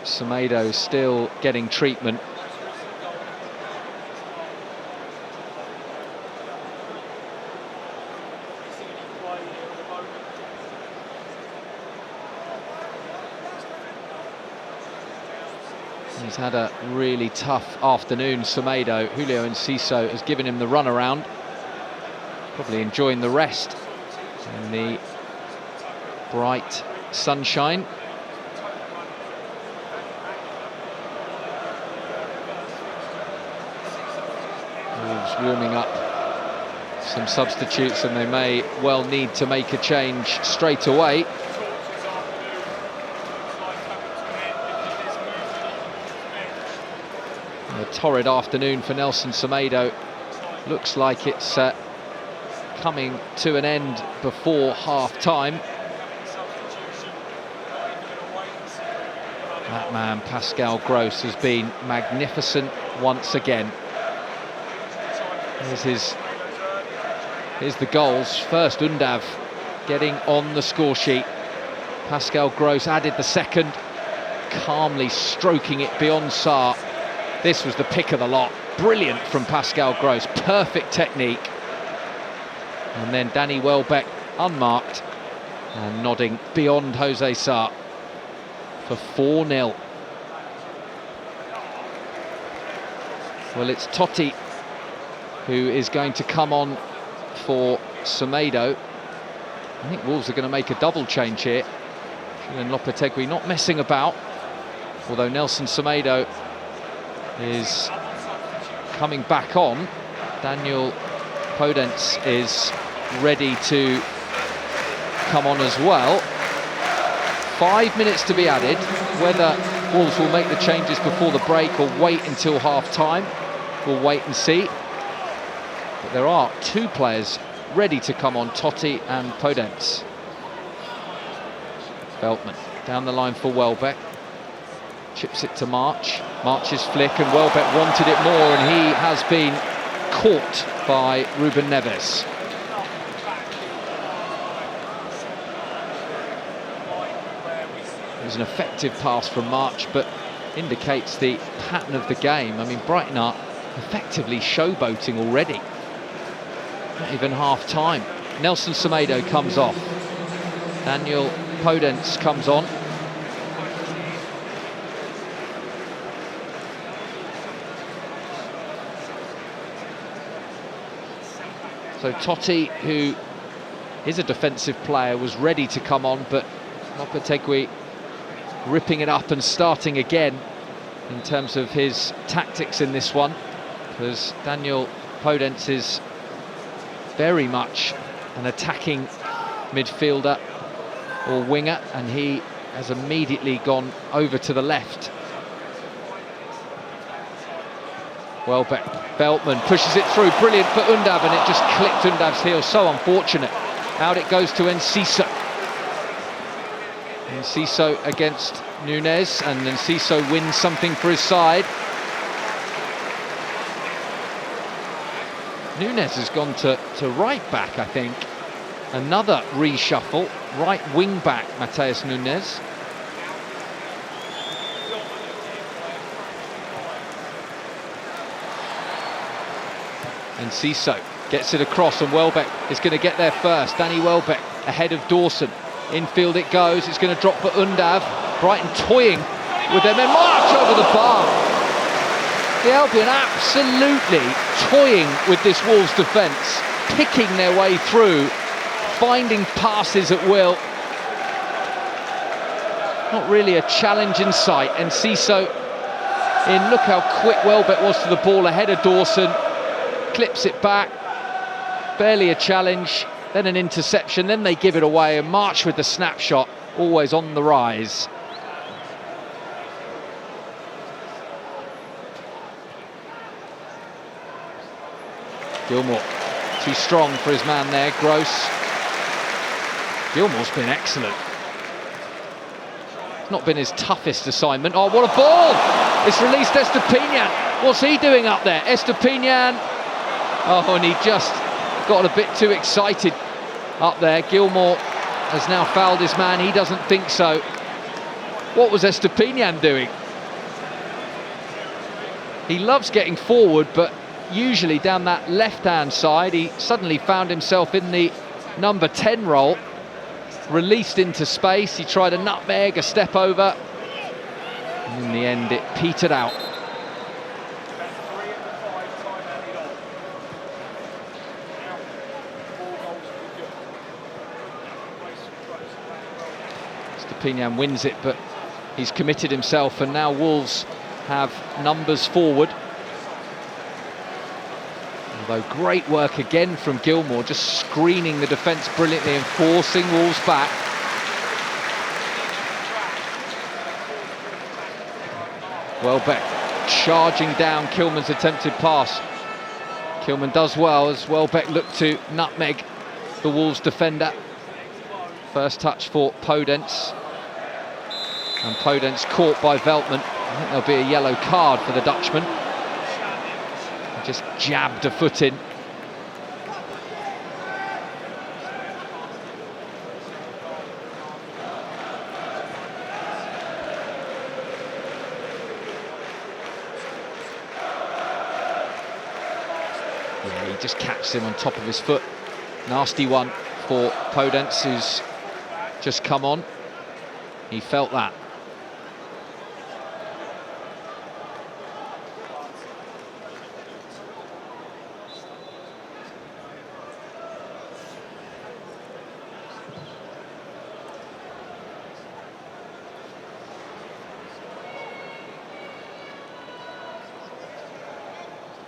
A: Semedo still getting treatment. He's had a really tough afternoon, Semedo. Julio Enciso has given him the runaround. Probably enjoying the rest in the bright sunshine. Wolves warming up some substitutes, and they may well need to make a change straight away. A torrid afternoon for Nelson Semedo. Looks like it's coming to an end before half-time. That man, Pascal Gross, has been magnificent once again. Here's the goals. First, Undav getting on the score sheet. Pascal Gross added the second. calmly stroking it beyond Sarr. This was the pick of the lot. Brilliant from Pascal Gross, perfect technique. And then Danny Welbeck unmarked and nodding beyond Jose Sarr for 4-0. Well, it's Totti who is going to come on for Semedo. I think Wolves are going to make a double change here. And Lopetegui not messing about, although Nelson Semedo is coming back on. Daniel Podence is ready to come on as well. 5 minutes to be added. Whether Wolves will make the changes before the break or wait until half-time, we'll wait and see. But there are two players ready to come on, Totti and Podence. Veltman down the line for Welbeck. Chips it to March. March's flick, and Welbeck wanted it more, and he has been caught by Ruben Neves. It was an effective pass from March, but indicates the pattern of the game. I mean, Brighton are effectively showboating already. Not even half time. Nelson Semedo comes off. Daniel Podence comes on. So Totti, who is a defensive player, was ready to come on, but Lopetegui ripping it up and starting again in terms of his tactics in this one, because Daniel Podence is very much an attacking midfielder or winger, and he has immediately gone over to the left. Welbeck, Veltman pushes it through, brilliant for Undav, and it just clipped Undav's heel, so unfortunate. Out it goes to Enciso. Enciso against Nunez, and Enciso wins something for his side. Nunez has gone to right back, I think. Another reshuffle, right wing back, Mateus Nunez. Enciso gets it across, and Welbeck is going to get there first. Danny Welbeck ahead of Dawson. Infield it goes, it's going to drop for Undav. Brighton toying with them, and March over the bar. The Albion absolutely toying with this Wolves defence, picking their way through, finding passes at will. Not really a challenge in sight. Enciso in, look how quick Welbeck was to the ball ahead of Dawson. Clips it back, barely a challenge, then an interception, then they give it away, and March with the snapshot, always on the rise. Gilmour, too strong for his man there, Gross. Gilmour's been excellent. It's not been his toughest assignment. Oh, what a ball! It's released Estepinian. What's he doing up there? Estepinian. Oh, and he just got a bit too excited up there. Gilmour has now fouled his man. He doesn't think so. What was Estepinian doing? He loves getting forward, but usually down that left-hand side. He suddenly found himself in the number 10 role, released into space. He tried a nutmeg, a step over, and in the end it petered out. Estepinian wins it, but he's committed himself, and now Wolves have numbers forward. Although great work again from Gilmour, just screening the defence brilliantly and forcing Wolves back. Welbeck charging down Kilman's attempted pass. Kilman does well as Welbeck looked to nutmeg the Wolves defender. First touch for Podence. And Podence caught by Veltman. I think there'll be a yellow card for the Dutchman. Just jabbed a foot in. Yeah, he just catches him on top of his foot. Nasty one for Podence, who's just come on. He felt that.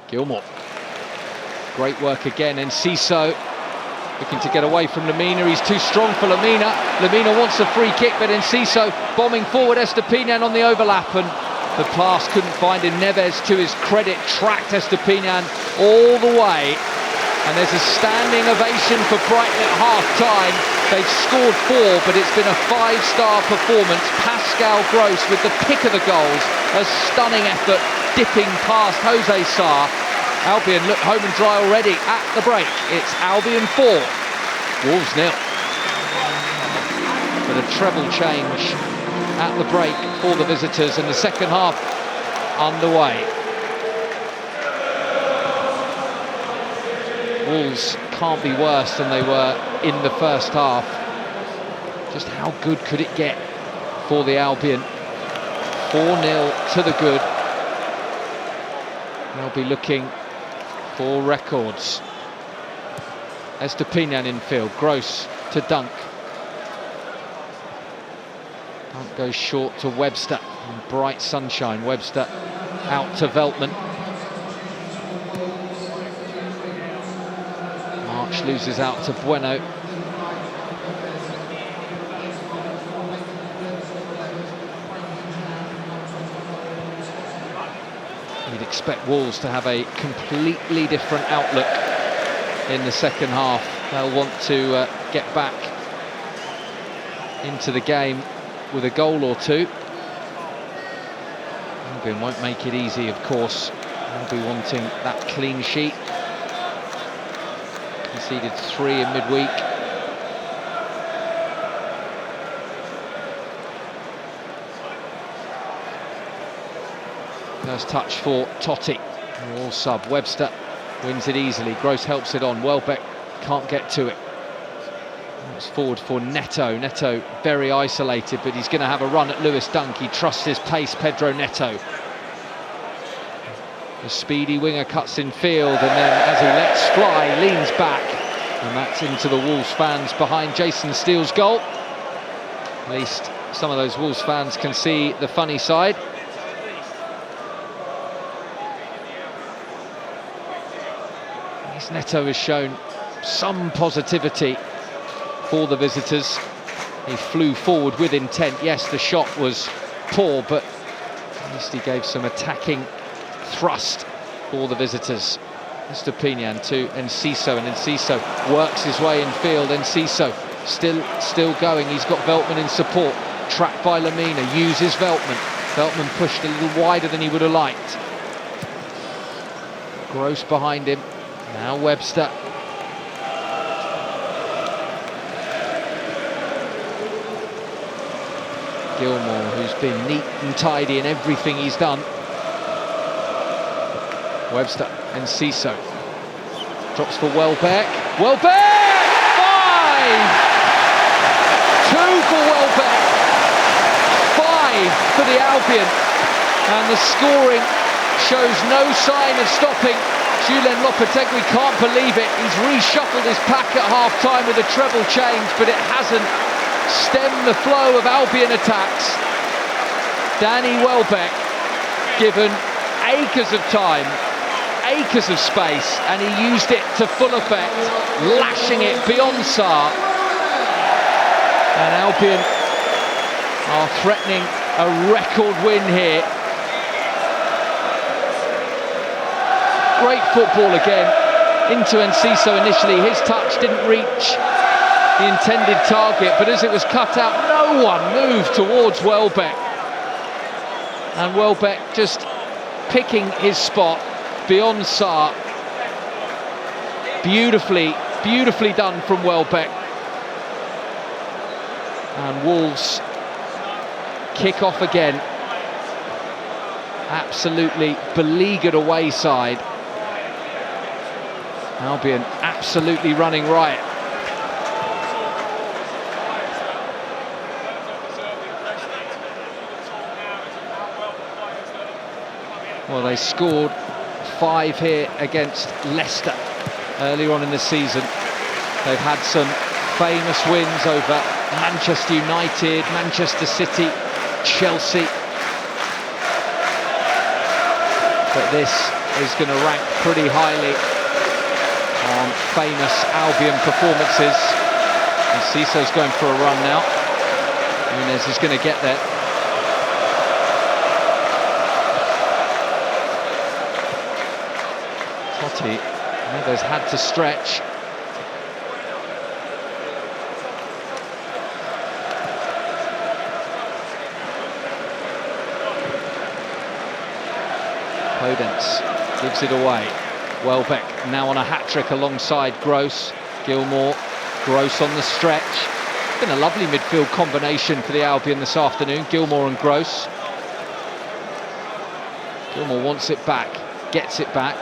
A: Gilmore. Great work again, and Ciso looking to get away from Lemina. He's too strong for Lemina. Lemina wants a free kick, but Enciso bombing forward. Estupiñán on the overlap, and the pass couldn't find him. Neves, to his credit, tracked Estupiñán all the way. And there's a standing ovation for Brighton at half-time. They've scored 4, but it's been a 5-star performance. Pascal Gross with the pick of the goals. A stunning effort, dipping past Jose Sarr. Albion look home and dry already at the break. It's Albion 4, Wolves 0. But a treble change at the break for the visitors, and the second half underway. Wolves can't be worse than they were in the first half. Just how good could it get for the Albion? 4-0 to the good. They'll be looking for records. Estupiñán in field, Gross to Dunk. Dunk goes short to Webster, in bright sunshine. Webster out to Veltman. March loses out to Bueno. You'd expect Wolves to have a completely different outlook in the second half. They'll want to get back into the game with a goal or two. Albion won't make it easy, of course. They'll be wanting that clean sheet. Conceded 3 in midweek. First touch for Totti, all sub. Webster wins it easily. Gross helps it on. Welbeck can't get to it. It's forward for Neto. Neto very isolated, but he's going to have a run at Lewis Dunk. He trusts his pace, Pedro Neto. The speedy winger cuts in field, and then as he lets fly, leans back. And that's into the Wolves fans behind Jason Steele's goal. At least some of those Wolves fans can see the funny side. Neto has shown some positivity for the visitors. He flew forward with intent. Yes, the shot was poor, but at least he gave some attacking thrust for the visitors. Estupiñán to Enciso, and Enciso works his way in field. Enciso still going. He's got Veltman in support. Trapped by Lemina, uses Veltman. Veltman pushed a little wider than he would have liked. Gross behind him. Now Webster. Gilmore, who's been neat and tidy in everything he's done. Webster and Ciso. Drops for Welbeck. Welbeck! 5! 2 for Welbeck. 5 for the Albion. And the scoring shows no sign of stopping. Julen Lopetegui can't believe it. He's reshuffled his pack at half-time with a treble change, but it hasn't stemmed the flow of Albion attacks. Danny Welbeck given acres of time, acres of space, and he used it to full effect, lashing it beyond Sarr. And Albion are threatening a record win here. Great football again, into Enciso initially. His touch didn't reach the intended target, but as it was cut out, no one moved towards Welbeck. And Welbeck just picking his spot beyond Sarr. Beautifully done from Welbeck. And Wolves kick off again. Absolutely beleaguered away side. Albion absolutely running riot. Well, they scored 5 here against Leicester earlier on in the season. They've had some famous wins over Manchester United, Manchester City, Chelsea. But this is going to rank pretty highly on famous Albion performances. And Cisso's going for a run now. Nunes is going to get there. Totti, Neves had to stretch. Podence gives it away. Welbeck now on a hat-trick alongside Gross. Gilmour, Gross on the stretch. Been a lovely midfield combination for the Albion this afternoon, Gilmour and Gross. Gilmour wants it back, gets it back.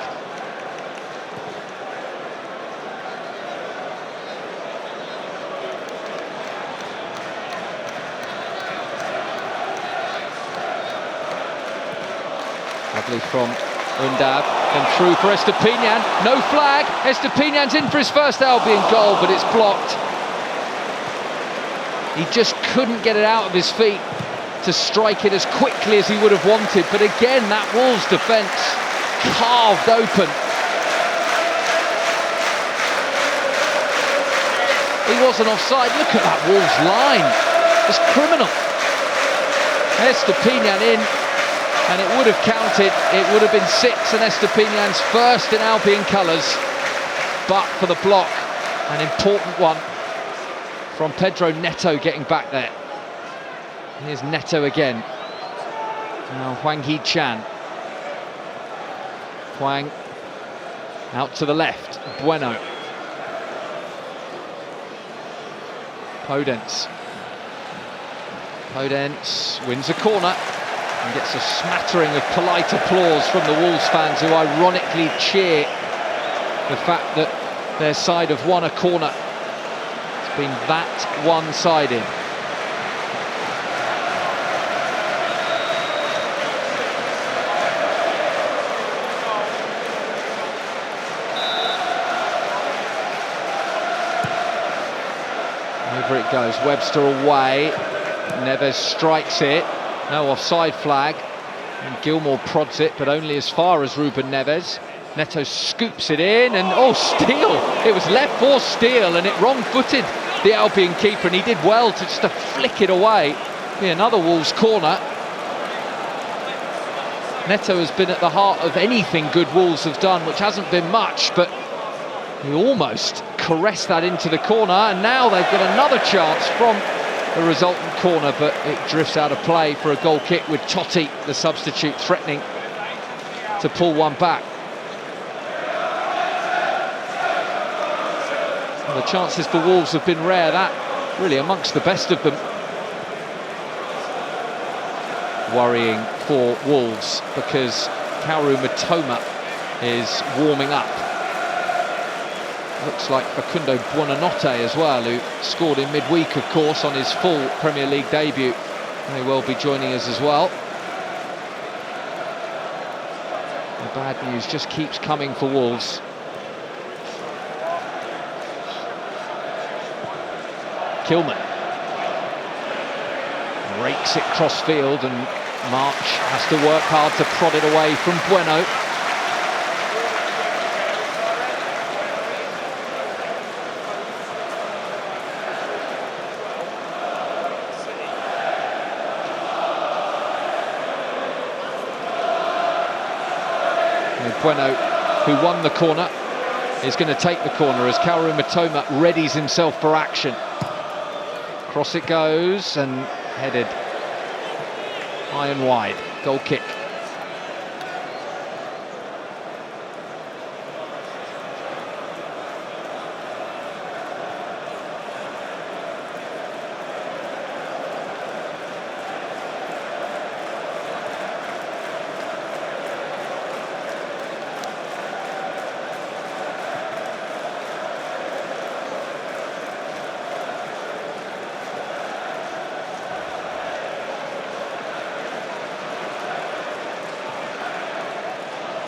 A: Lovely from Undab, then through for Estepinian, no flag. Estepinian's in for his first Albion goal, but it's blocked. He just couldn't get it out of his feet to strike it as quickly as he would have wanted, but again that Wolves defence carved open. He wasn't offside. Look at that Wolves line, it's criminal. Estepinian in, and it would have counted. It would have been 6 and Estepinian's first in Albion colours, but for the block, an important one from Pedro Neto getting back there. Here's Neto again. Now Hwang Hee-chan. Hwang out to the left. Bueno. Podence. Podence wins a corner and gets a smattering of polite applause from the Wolves fans, who ironically cheer the fact that their side have won a corner. It's been that one-sided. Over it goes, Webster away, Neves strikes it, no offside flag, and Gilmour prods it, but only as far as Ruben Neves. Neto scoops it in, and oh, Steele! It was left for Steele, and it wrong-footed the Albion keeper, and he did well to just to flick it away. Be another Wolves corner. Neto has been at the heart of anything good Wolves have done, which hasn't been much, but he almost caressed that into the corner, and now they've got another chance from the resultant corner, but it drifts out of play for a goal kick, with Totti, the substitute, threatening to pull one back. Well, the chances for Wolves have been rare, that really amongst the best of them. Worrying for Wolves because Kaoru Mitoma is warming up. Looks like Facundo Buonanotte as well, who scored in midweek, of course, on his full Premier League debut. May well be joining us as well. The bad news just keeps coming for Wolves. Kilman rakes it cross field, and March has to work hard to prod it away from Bueno. Bueno, who won the corner, is going to take the corner as Kaoru Mitoma readies himself for action. Cross it goes, and headed high and wide. Goal kick.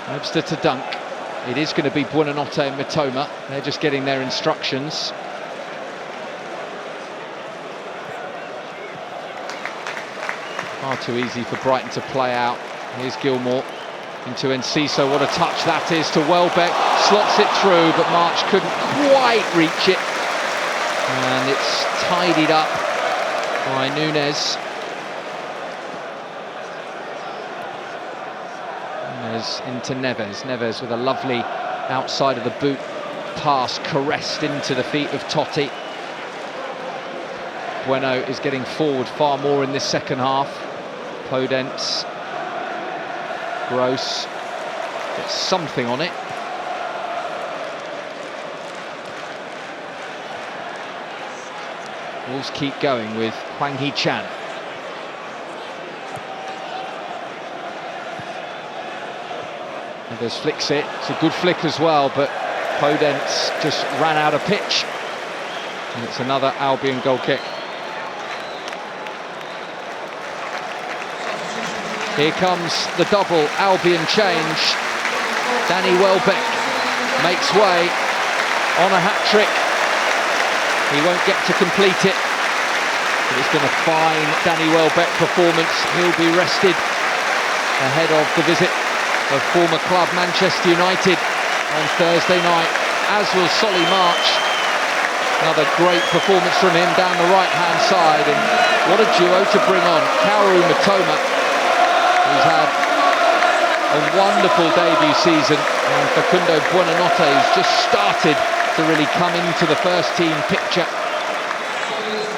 A: Webster to Dunk. It is going to be Buonanotte and Mitoma. They're just getting their instructions. Far too easy for Brighton to play out. Here's Gilmour into Enciso. What a touch that is to Welbeck. Slots it through, but March couldn't quite reach it. And it's tidied up by Núñez. Núñez into Neves. Neves with a lovely outside of the boot pass caressed into the feet of Totti. Bueno is getting forward far more in this second half. Podence. Gross gets something on it. Wolves keep going with Hwang Hee-chan. Neves flicks it. It's a good flick as well, but Podence just ran out of pitch. And it's another Albion goal kick. Here comes the double Albion change. Danny Welbeck makes way on a hat-trick. He won't get to complete it, but it's been a fine Danny Welbeck performance. He'll be rested ahead of the visit of former club Manchester United on Thursday night, as will Solly March. Another great performance from him down the right-hand side, and what a duo to bring on. Kaoru Mitoma, who's had a wonderful debut season, and Facundo Buonanotte, who's just started to really come into the first team picture.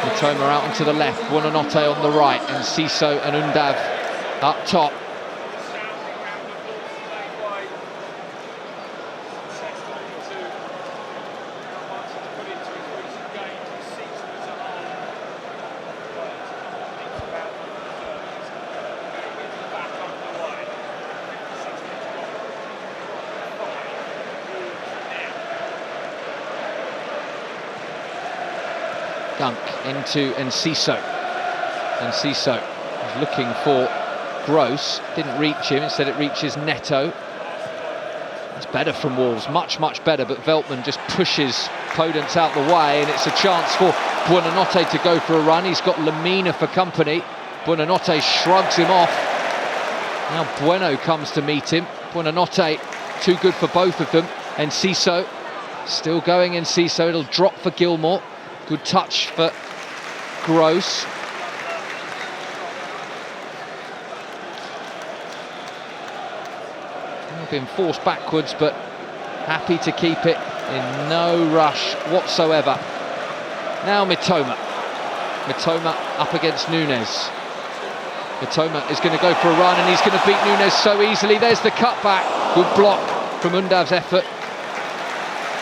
A: Mitoma out onto the left, Buonanotte on the right, and Enciso and Undav up top. Dunk into Enciso. Enciso is looking for Gross, didn't reach him, instead it reaches Neto. It's better from Wolves, much better, but Veltman just pushes Podence out the way, and it's a chance for Buonanotte to go for a run. He's got Lamina for company. Buonanotte shrugs him off. Now Bueno comes to meet him. Buonanotte, too good for both of them. Enciso, still going Enciso, it'll drop for Gilmour. Good touch for Gross. Been forced backwards, but happy to keep it in no rush whatsoever. Now Mitoma. Mitoma up against Núñez. Mitoma is going to go for a run, and he's going to beat Núñez so easily. There's the cutback. Good block from Undav's effort.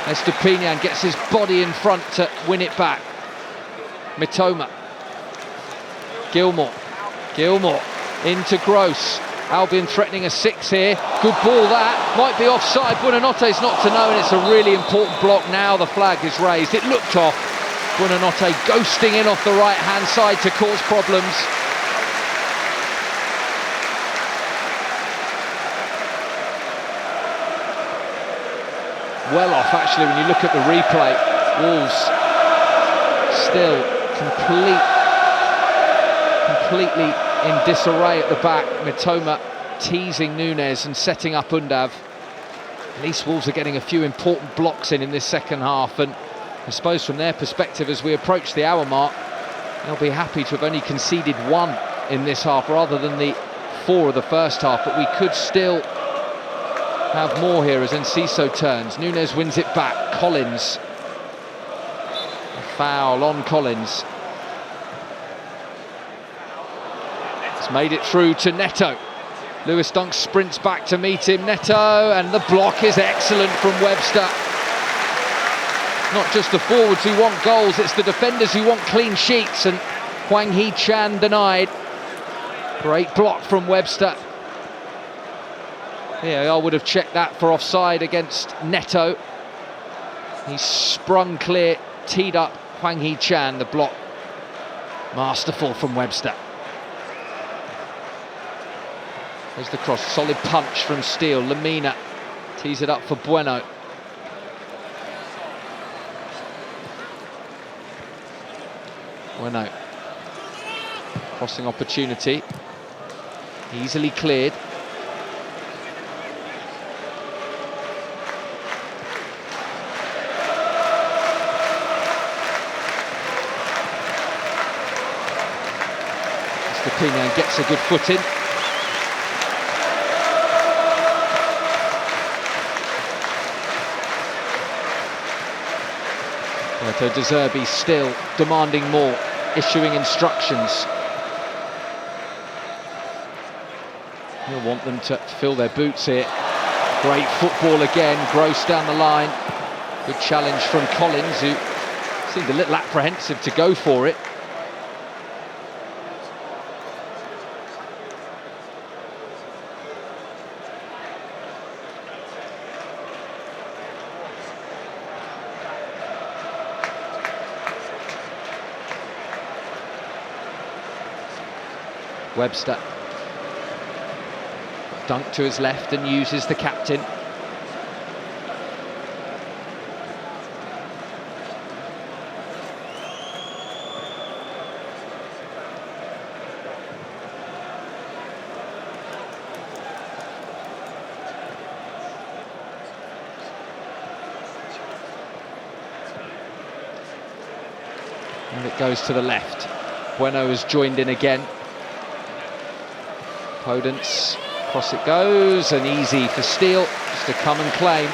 A: Estupiñán gets his body in front to win it back. Mitoma. Gilmour. Gilmour into Gross. Albion threatening a 6 here. Good ball that. Might be offside. Buonanotte's not to know, and it's a really important block now. The flag is raised. It looked off. Buonanotte ghosting in off the right-hand side to cause problems. Well off, actually, when you look at the replay. Wolves still completely in disarray at the back. Mitoma teasing Núñez and setting up Undav. At least Wolves are getting a few important blocks in this second half, and I suppose from their perspective, as we approach the hour mark, they'll be happy to have only conceded 1 in this half rather than the 4 of the first half, but we could still have more here as Enciso turns. Núñez wins it back. Collins. A foul on Collins. It's made it through to Neto. Lewis Dunk sprints back to meet him. Neto, and the block is excellent from Webster. Not just the forwards who want goals, it's the defenders who want clean sheets, and Hwang Hee-chan denied. Great block from Webster. Yeah, I would have checked that for offside against Neto. He's sprung clear, teed up Hwang Hee-chan. The block masterful from Webster. There's the cross, solid punch from Steele. Lamina tees it up for Bueno. Bueno, crossing opportunity, easily cleared. Stepinian gets a good foot in. Roberto De Zerbi still demanding more, issuing instructions. He'll want them to fill their boots here. Great football again, Gross down the line. Good challenge from Collins, who seemed a little apprehensive to go for it. Webster, dunk to his left and uses the captain. And it goes to the left. Bueno has joined in again. Podence, cross it goes, and easy for Steele just to come and claim.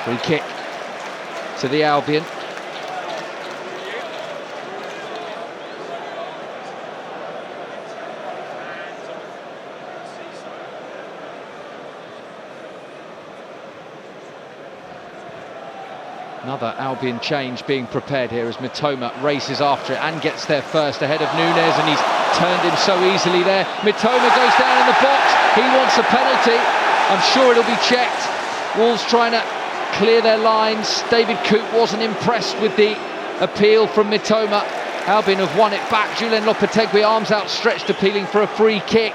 A: Free kick to the Albion. Another Albion change being prepared here as Mitoma races after it and gets there first ahead of Núñez, and he's turned him so easily there. Mitoma goes down in the box, he wants a penalty. I'm sure it'll be checked. Wolves trying to clear their lines. David Coote wasn't impressed with the appeal from Mitoma. Albion have won it back. Julen Lopetegui, arms outstretched, appealing for a free kick.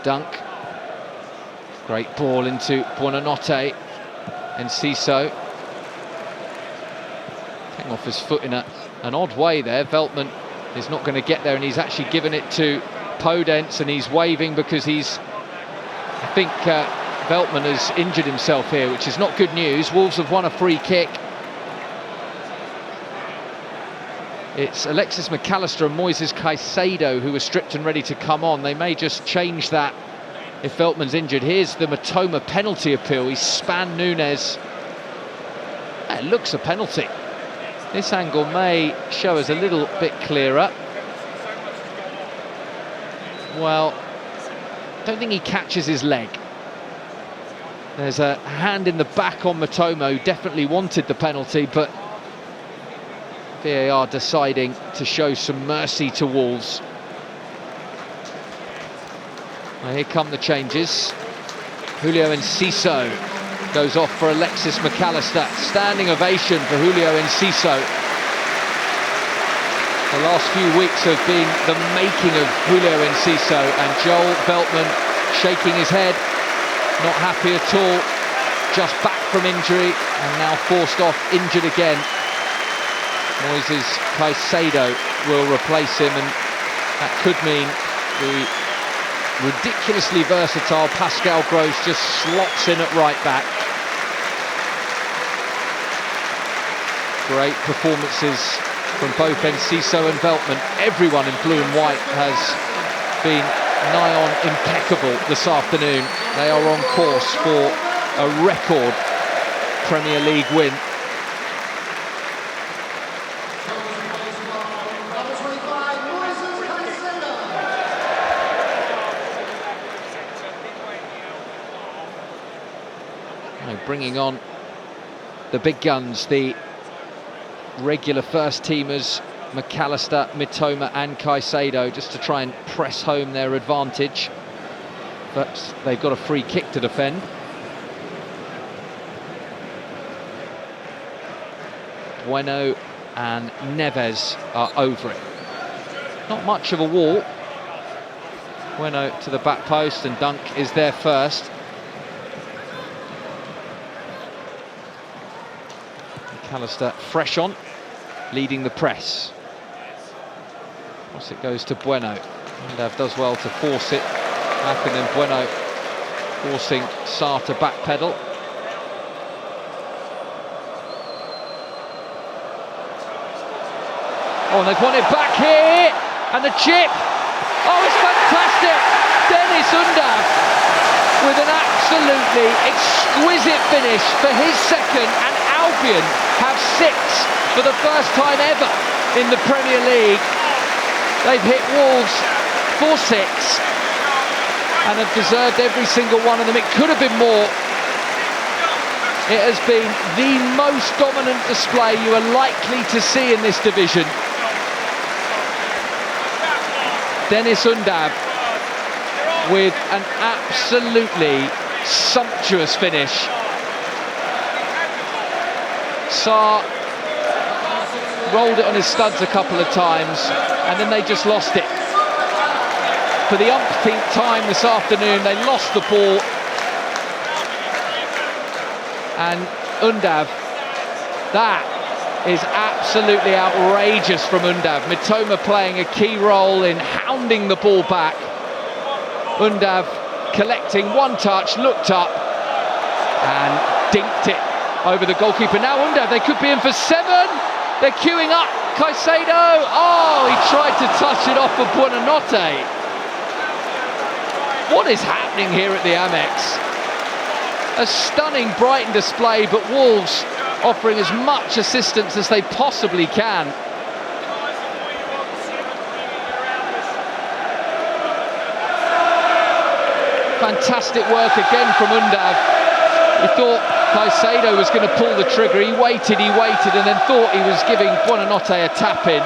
A: Dunk. Great ball into Buonanotte. And Ciso came off his foot in an odd way there. Veltman is not going to get there, and he's actually given it to Podence, and he's waving because I think Veltman has injured himself here, which is not good news. Wolves have won a free kick. It's Alexis McAllister and Moises Caicedo who are stripped and ready to come on. They may just change that if Veltman's injured. Here's the Mitoma penalty appeal. He spanned Núñez. It looks a penalty. This angle may show us a little bit clearer. Well, I don't think he catches his leg. There's a hand in the back on Mitoma, who definitely wanted the penalty, but VAR deciding to show some mercy to Wolves. Well, here come the changes. Julio Enciso goes off for Alexis McAllister. Standing ovation for Julio Enciso. The last few weeks have been the making of Julio Enciso, and Joel Veltman shaking his head, not happy at all, just back from injury and now forced off injured again. Moises Caicedo will replace him, and that could mean the ridiculously versatile Pascal Gross just slots in at right back. Great performances from both Enciso and Veltman. Everyone in blue and white has been nigh on impeccable this afternoon. They are on course for a record Premier League win. Bringing on the big guns, the regular first teamers, McAllister, Mitoma and Caicedo, just to try and press home their advantage. But they've got a free kick to defend. Bueno and Neves are over it. Not much of a wall. Bueno to the back post and Dunk is there first. McAllister fresh on, leading the press. Once it goes to Bueno. Undav does well to force it back, and then Bueno forcing Sarr to backpedal. Oh, and they've won it back here, and the chip. Oh, it's fantastic! Dennis Undav with an absolutely exquisite finish for his second, and Albion have 6 for the first time ever in the Premier League. They've hit Wolves for 6 and have deserved every single one of them. It could have been more. It has been the most dominant display you are likely to see in this division. Dennis Undav with an absolutely sumptuous finish. Sarr rolled it on his studs a couple of times and then they just lost it. For the umpteenth time this afternoon, they lost the ball. And Undav, that is absolutely outrageous from Undav. Mitoma playing a key role in hounding the ball back. Undav collecting one touch, looked up and dinked it over the goalkeeper. Now Undav, they could be in for 7. They're queuing up. Caicedo. Oh, he tried to touch it off of Buonanotte. What is happening here at the Amex? A stunning Brighton display, but Wolves offering as much assistance as they possibly can. Fantastic work again from Undav. He thought Caicedo was going to pull the trigger. He waited, and then thought he was giving Buonanotte a tap-in.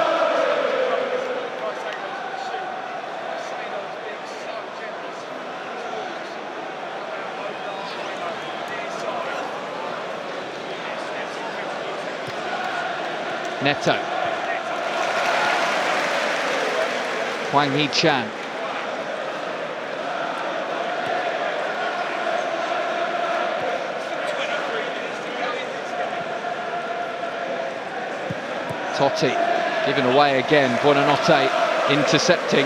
A: Neto. Hwang Hee-chan. Totti given away again. Buonanotte intercepting.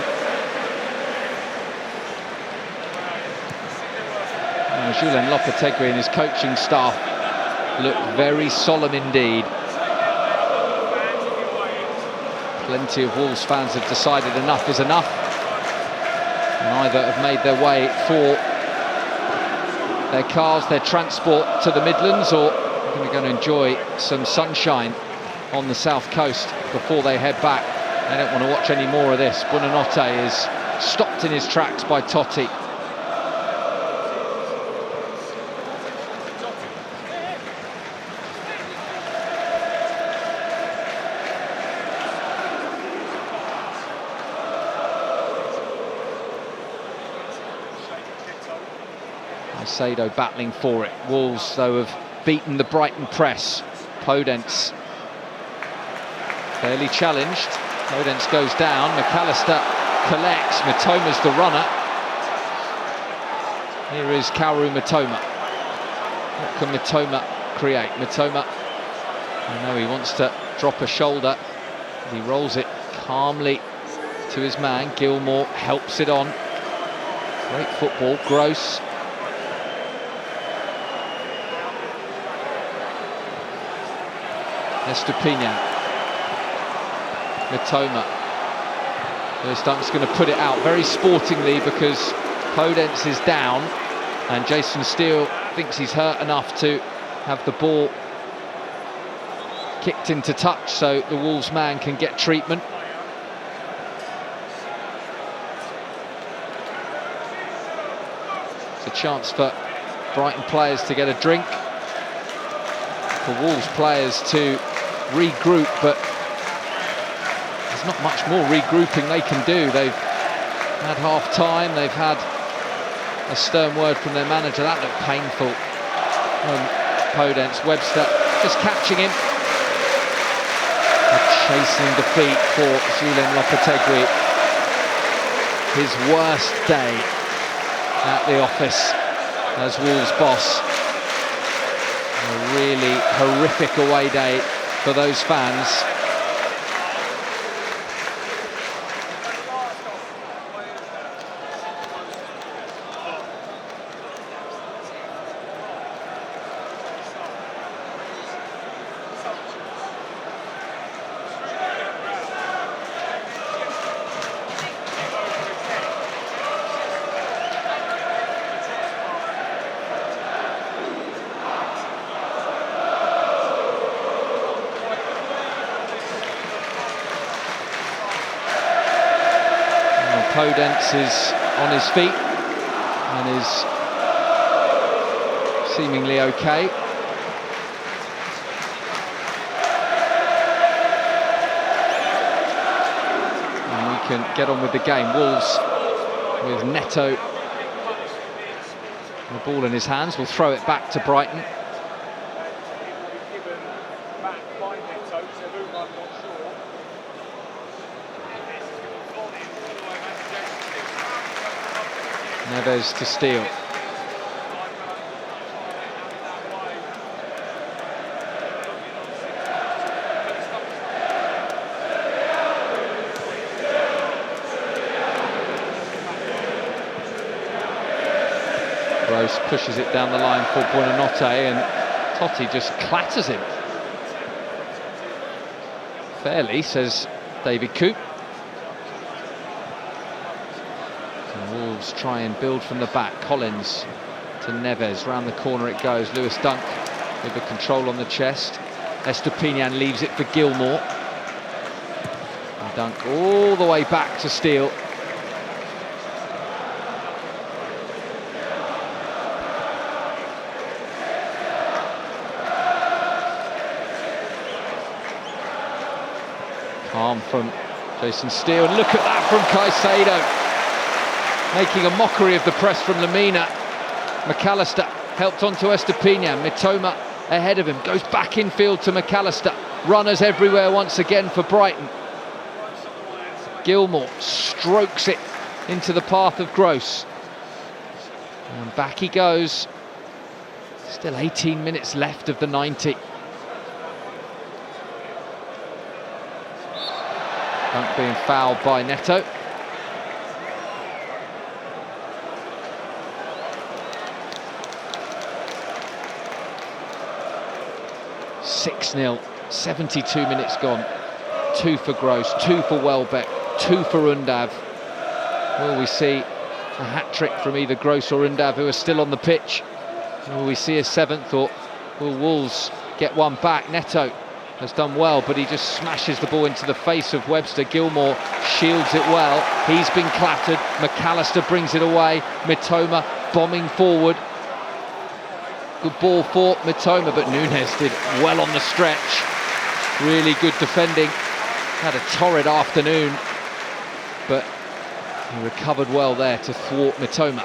A: Julen Lopetegui and his coaching staff look very solemn indeed. Plenty of Wolves fans have decided enough is enough. Neither have made their way for their cars, their transport to the Midlands, or are going to go and enjoy some sunshine on the south coast before they head back. They don't want to watch any more of this. Buonanotte is stopped in his tracks by Totti. Caicedo battling for it. Wolves, though, have beaten the Brighton press. Podence fairly challenged. Podence goes down. McAllister collects. Mitoma's the runner. Here is Kaoru Mitoma. What can Mitoma create? Mitoma, I know he wants to drop a shoulder. He rolls it calmly to his man. Gilmour helps it on. Great football. Gross. Estupiñán. Mitoma. Lewis Dunk's going to put it out very sportingly because Podence is down and Jason Steele thinks he's hurt enough to have the ball kicked into touch so the Wolves man can get treatment. It's a chance for Brighton players to get a drink, for Wolves players to regroup, but there's not much more regrouping they can do. They've had half-time, they've had a stern word from their manager. That looked painful. Podence, Webster just catching him. A chastening defeat for Julen Lopetegui. His worst day at the office as Wolves boss. A really horrific away day for those fans. Podence is on his feet and is seemingly okay. And we can get on with the game. Wolves with Neto, the ball in his hands, will throw it back to Brighton. Neves to Steele. Gross pushes it down the line for Buonanotte and Totti just clatters him. Fairly, says David Coop. Try and build from the back. Collins to Neves, round the corner it goes. Lewis Dunk with the control on the chest. Estupiñán leaves it for Gilmour. And Dunk all the way back to Steele. Calm from Jason Steele. And look at that from Caicedo, making a mockery of the press from Lamina. McAllister helped onto Estupiñán. Mitoma ahead of him, goes back infield to McAllister. Runners everywhere once again for Brighton. Gilmour strokes it into the path of Gross. And back he goes. Still 18 minutes left of the 90. Dunk being fouled by Neto. 6-0, 72 minutes gone. 2 for Gross, 2 for Welbeck, 2 for Undav. Will we see a hat-trick from either Gross or Undav, who are still on the pitch? Will we see a 7th, or will Wolves get one back? Neto has done well, but he just smashes the ball into the face of Webster. Gilmour shields it well. He's been clattered. McAllister brings it away. Mitoma bombing forward. Good ball for Mitoma, but Núñez did well on the stretch. Really good defending. Had a torrid afternoon, but he recovered well there to thwart Mitoma.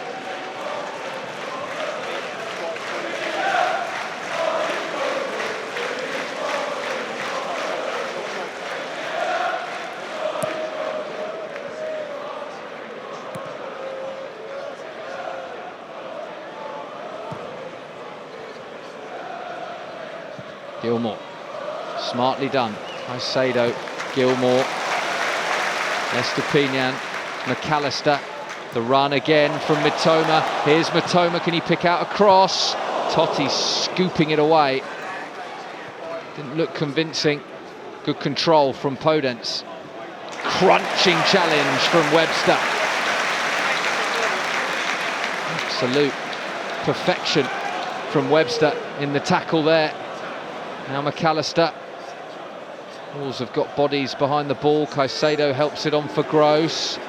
A: Gilmour, smartly done. Caicedo, Gilmour, Estupiñán, McAllister. The run again from Mitoma. Here's Mitoma, can he pick out a cross? Totti scooping it away. Didn't look convincing. Good control from Podence. Crunching challenge from Webster. Absolute perfection from Webster in the tackle there. Now McAllister. Wolves have got bodies behind the ball. Caicedo helps it on for Gross.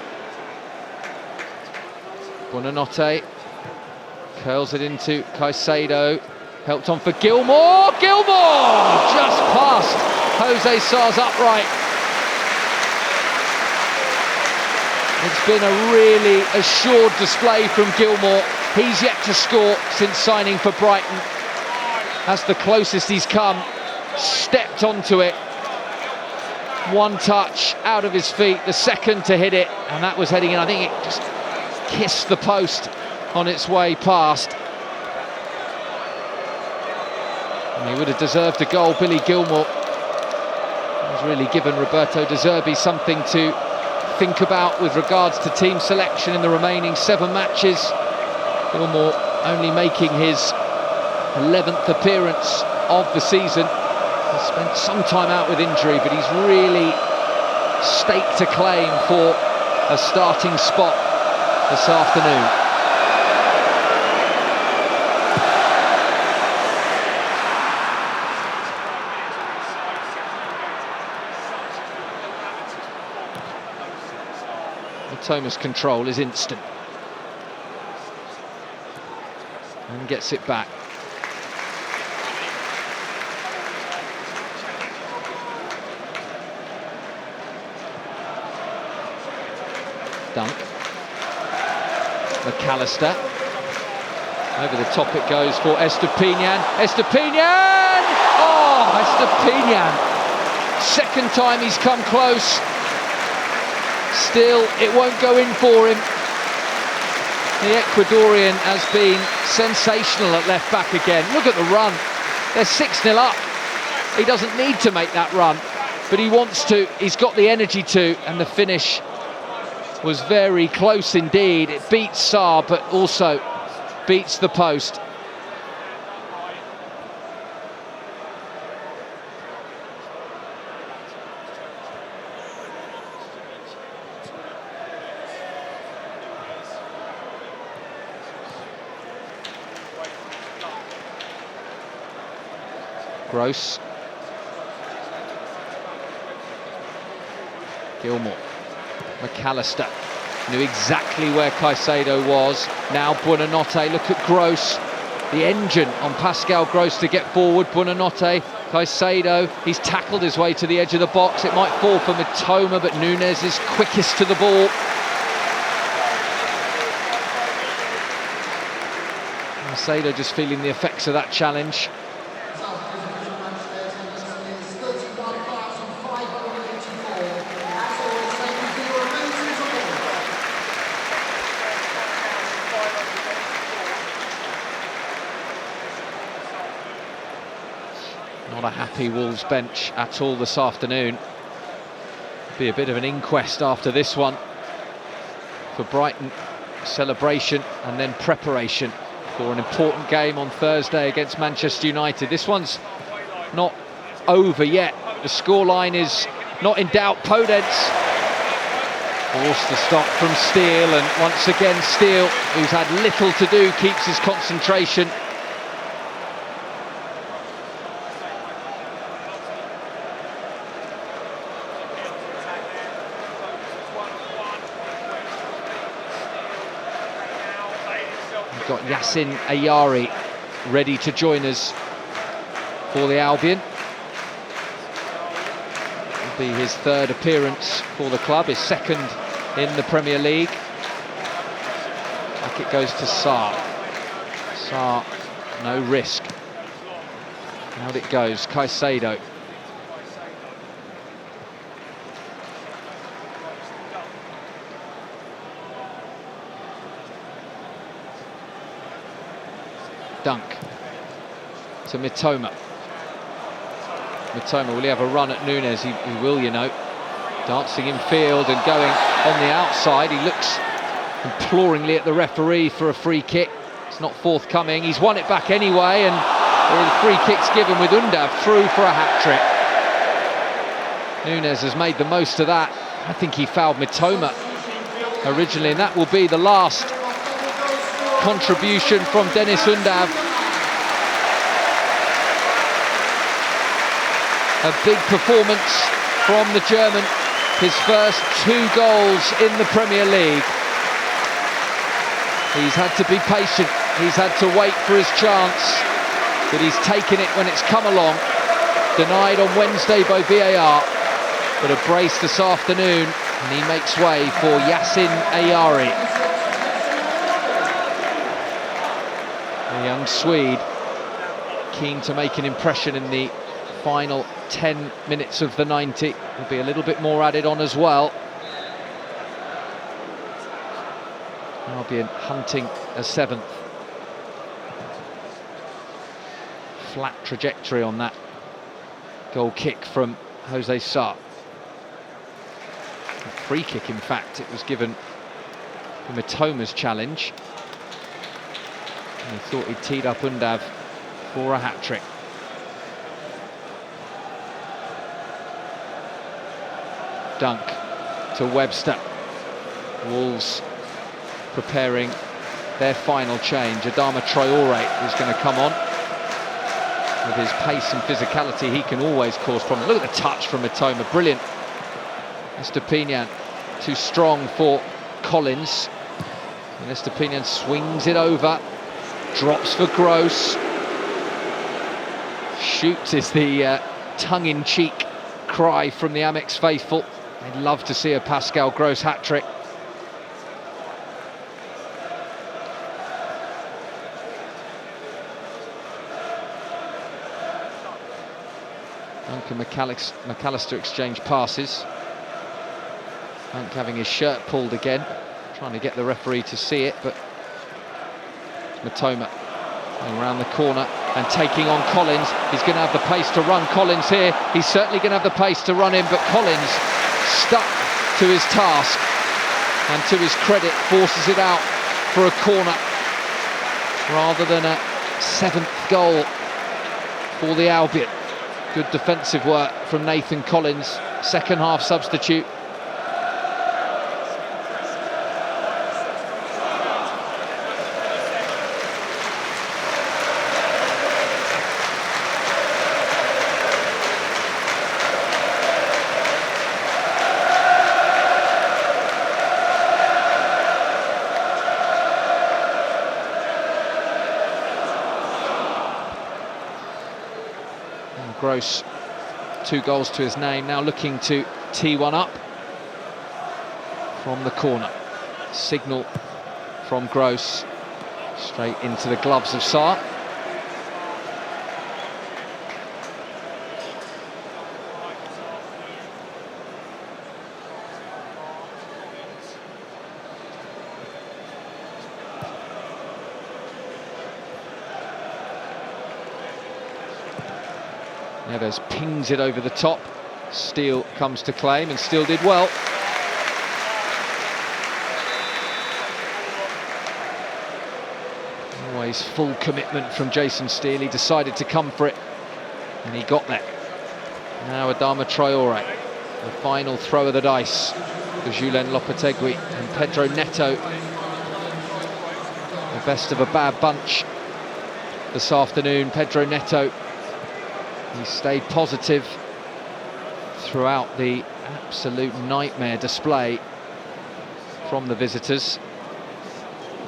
A: Buonanotte curls it into Caicedo. Helped on for Gilmour. Gilmour just past Jose Sarr's upright. It's been a really assured display from Gilmour. He's yet to score since signing for Brighton. That's the closest he's come. Stepped onto it. One touch out of his feet, the second to hit it, and that was heading in. I think it just kissed the post on its way past. And he would have deserved a goal, Billy Gilmour. He's really given Roberto De Zerbi something to think about with regards to team selection in the remaining 7 matches. Gilmour only making his 11th appearance of the season. He's spent some time out with injury, but he's really staked a claim for a starting spot this afternoon. Thomas' control is instant and gets it back. Dunk. McAllister. Over the top it goes for Estupiñán. Estupiñán! Oh, Estupiñán. Second time he's come close. Still, it won't go in for him. The Ecuadorian has been sensational at left back again. Look at the run. They're 6-0 up. He doesn't need to make that run, but he wants to. He's got the energy to, and the finish was very close indeed. It beats Sarr, but also beats the post. Gross. Gilmour. McAllister knew exactly where Caicedo was. Now Buonanotte, look at Gross. The engine on Pascal Gross to get forward. Buonanotte, Caicedo, he's tackled his way to the edge of the box. It might fall for Mitoma, but Nunes is quickest to the ball. Caicedo just feeling the effects of that challenge. Not a happy Wolves bench at all this afternoon. Be a bit of an inquest after this one for Brighton. Celebration and then preparation for an important game on Thursday against Manchester United. This one's not over yet. The scoreline is not in doubt. Podence forced to stop from Steele, and once again Steele, who's had little to do, keeps his concentration. Got Yassin Ayari ready to join us for the Albion. It'll be his 3rd appearance for the club, his 2nd in the Premier League. Back it goes to Sarr. Sarr, no risk. Out it goes, Caicedo. Dunk to Mitoma. Mitoma, will he have a run at Nunes? He will, you know. Dancing in field and going on the outside. He looks imploringly at the referee for a free kick. It's not forthcoming. He's won it back anyway, and The free kick's given with Undav through for a hat-trick. Nunes has made the most of that. I think he fouled Mitoma originally, and that will be the last contribution from Dennis Undav. A big performance from the German, his first 2 goals in the Premier League. He's had to be patient, he's had to wait for his chance, but he's taken it when it's come along. Denied on Wednesday by VAR, but a brace this afternoon, and he makes way for Yassin Ayari. The young Swede, keen to make an impression in the final 10 minutes of the 90. There'll be a little bit more added on as well. Albion hunting a 7th. Flat trajectory on that goal kick from Jose Sarr. A free kick, in fact, it was given for Mitoma's challenge. And he thought he'd teed up Undav for a hat-trick. Dunk to Webster. Wolves preparing their final change. Adama Traore is going to come on. With his pace and physicality, he can always cause problems. Look at the touch from Mitoma, brilliant. Estepinian, too strong for Collins. And Estepinian swings it over, drops for Gross. Shoots is the tongue-in-cheek cry from the Amex faithful. They'd love to see a Pascal Gross hat-trick. Dunk and McAllister exchange passes. Dunk having his shirt pulled again, trying to get the referee to see it, but it's Mitoma going around the corner and taking on Collins. He's going to have the pace to run Collins here. He's certainly going to have the pace to run him, but Collins, stuck to his task, and to his credit, forces it out for a corner rather than a 7th goal for the Albion. Good defensive work from Nathan Collins, second half substitute. Gross, 2 goals to his name, now looking to tee one up from the corner. Signal from Gross, straight into the gloves of Sarr. Neves pings it over the top. Steele comes to claim, and Steele did well. Always full commitment from Jason Steele. He decided to come for it, and he got there. Now Adama Traore, the final throw of the dice for Julen Lopetegui and Pedro Neto. The best of a bad bunch this afternoon. Pedro Neto, he stayed positive throughout the absolute nightmare display from the visitors.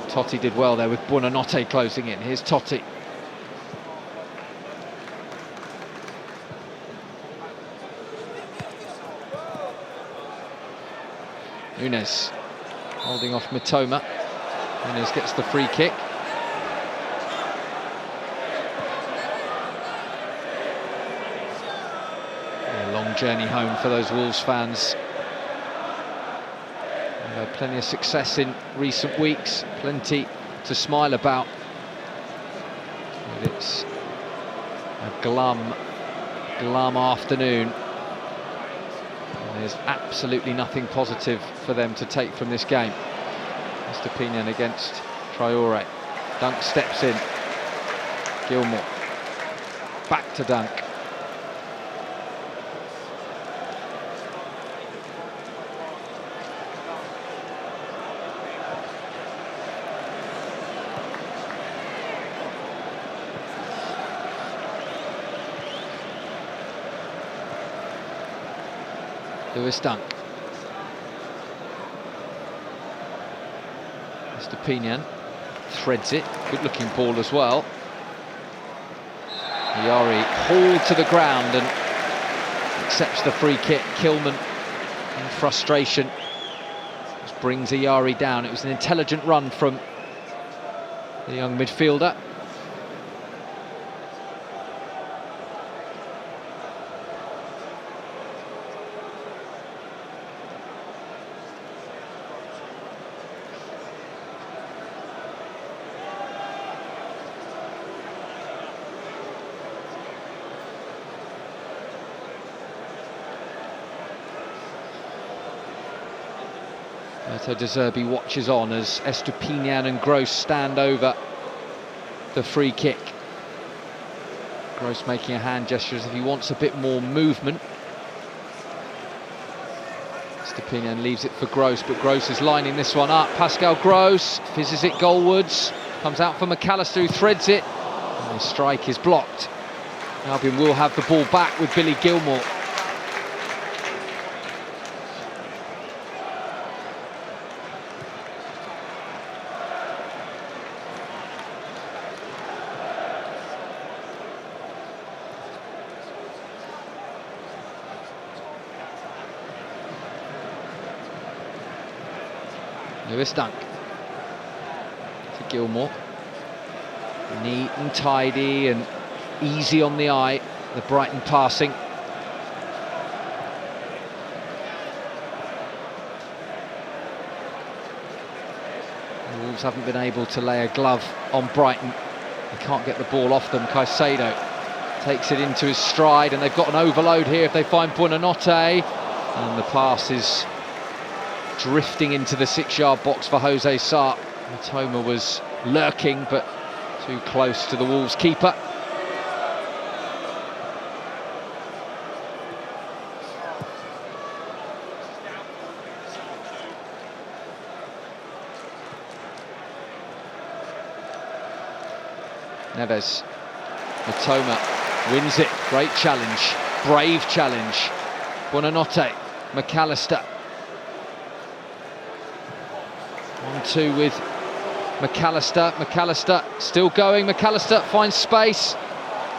A: Totti did well there with Buonanotte closing in. Here's Totti. Nunes holding off Mitoma. Nunes gets the free kick. Long journey home for those Wolves fans. They've had plenty of success in recent weeks, plenty to smile about. But it's a glum afternoon. And there's absolutely nothing positive for them to take from this game. Estepinian against Traore. Dunk steps in. Gilmour. back to Dunk. Lewis Dunk. Stepinian threads it. Good looking ball as well. Yari hauled to the ground and accepts the free kick. Kilman in frustration just brings Yari down. It was an intelligent run from the young midfielder. Roberto De Zerbi watches on as Estupinian and Gross stand over the free kick. Gross making a hand gesture as if he wants a bit more movement. Estupinian leaves it for Gross, but Gross is lining this one up. Pascal Gross fizzes it goalwards, comes out for McAllister, who threads it, and the strike is blocked. Albion will have the ball back with Billy Gilmore. Lewis Dunk to Gilmore. Neat and tidy and easy on the eye, the Brighton passing. The Wolves haven't been able to lay a glove on Brighton. They can't get the ball off them. Caicedo takes it into his stride, and they've got an overload here if they find Buonanotte. And the pass is drifting into the 6-yard box for Jose Sarr. Matoma was lurking, but too close to the Wolves keeper. Neves. Matoma wins it. Great challenge. Brave challenge. Buonanotte. McAllister. 1-2 with McAllister. McAllister still going. McAllister finds space.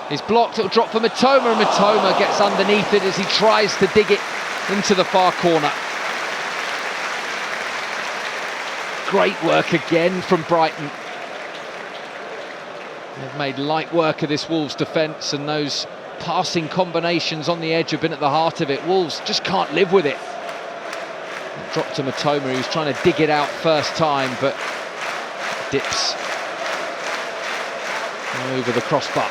A: He's blocked. It'll drop for Matoma, and Matoma gets underneath it as he tries to dig it into the far corner. Great work again from Brighton. They've made light work of this Wolves defence, and those passing combinations on the edge have been at the heart of it. Wolves just can't live with it. Dropped to Matoma, he was trying to dig it out first time, but dips over the crossbar.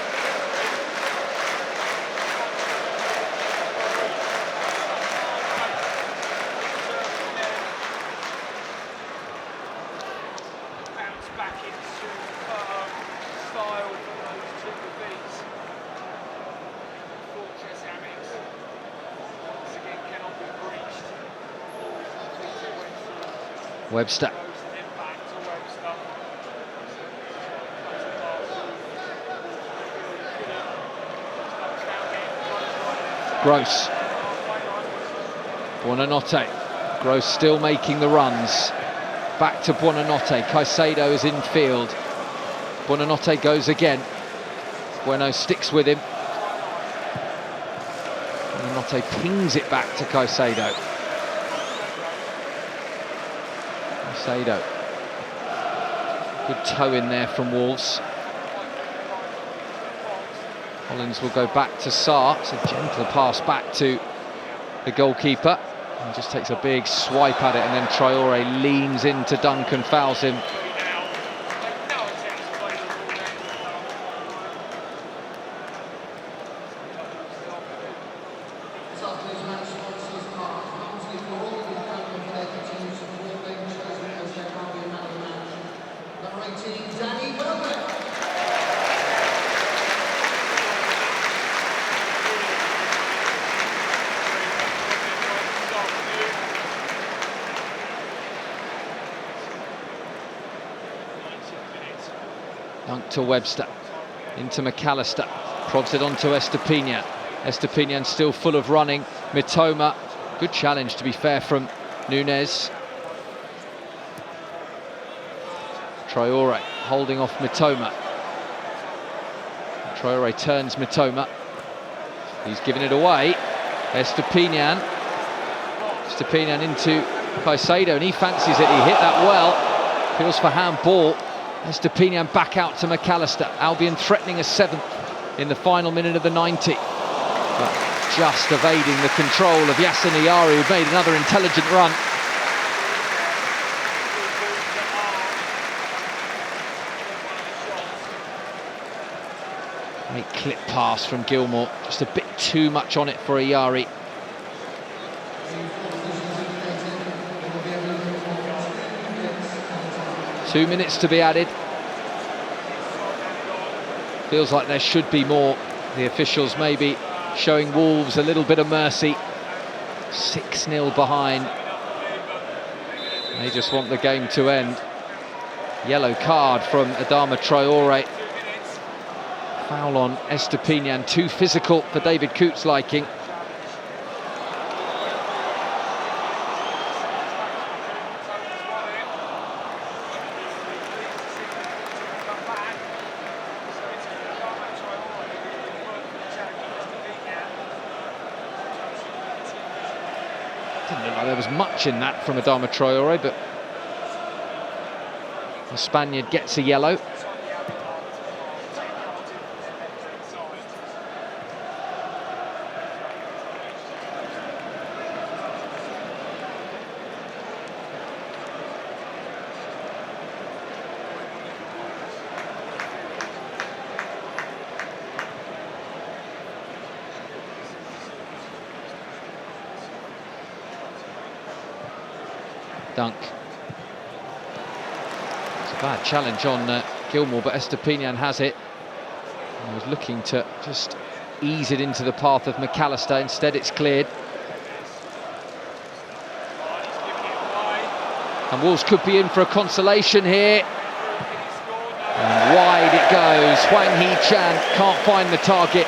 A: Webster. Gross. Buonanotte. Gross still making the runs. Back to Buonanotte. Caicedo is in field. Buonanotte goes again. Bueno sticks with him. Buonanotte pings it back to Caicedo. Caicedo. Good toe in there from Wolves. Collins will go back to Sarr. It's a gentle pass back to the goalkeeper. He just takes a big swipe at it, and then Traore leans into Dunk and fouls him. to Webster, into McAllister, prods it on to Estupiñán. Estupiñán still full of running. Mitoma, good challenge to be fair from Núñez. Traoré holding off Mitoma. Traoré turns Mitoma. He's giving it away. Estupiñán into Caicedo, and he fancies it. He hit that well. Feels for handball. Estupiñán back out to McAllister. Albion threatening a 7th in the final minute of the 90. But just evading the control of Yasin Iyari, who made another intelligent run. Great clip pass from Gilmour, just a bit too much on it for Iyari. Two minutes to be added. Feels like there should be more. The officials maybe showing Wolves a little bit of mercy. 6-0 behind. They just want the game to end. Yellow card from Adama Traoré. Foul on Estupiñán, too physical for David Coote's liking. Didn't look like there was much in that from Adama Traoré, but the Spaniard gets a yellow. Dunk. It's a bad challenge on Gilmour, but Estupiñán has it. He was looking to just ease it into the path of McAllister. Instead, it's cleared. And Wolves could be in for a consolation here. And wide it goes. Hwang Hee-chan can't find the target.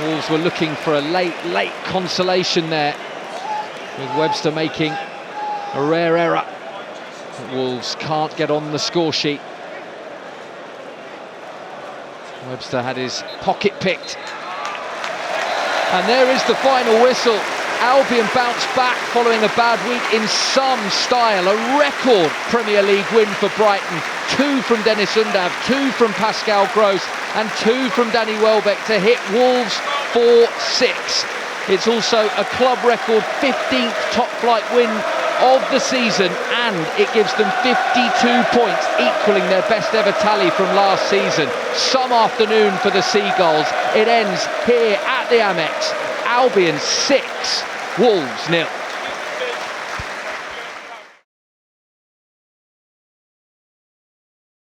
A: Wolves were looking for a late consolation there, with Webster making a rare error. But Wolves can't get on the score sheet. Webster had his pocket picked. And there is the final whistle. Albion bounced back following a bad week in some style. A record Premier League win for Brighton. 2 from Dennis Undav, 2 from Pascal Gross, and 2 from Danny Welbeck to hit Wolves 4-6. It's also a club record 15th top-flight win of the season, and it gives them 52 points, equalling their best ever tally from last season. Some afternoon for the Seagulls. It ends here at the Amex. Albion 6, Wolves 0.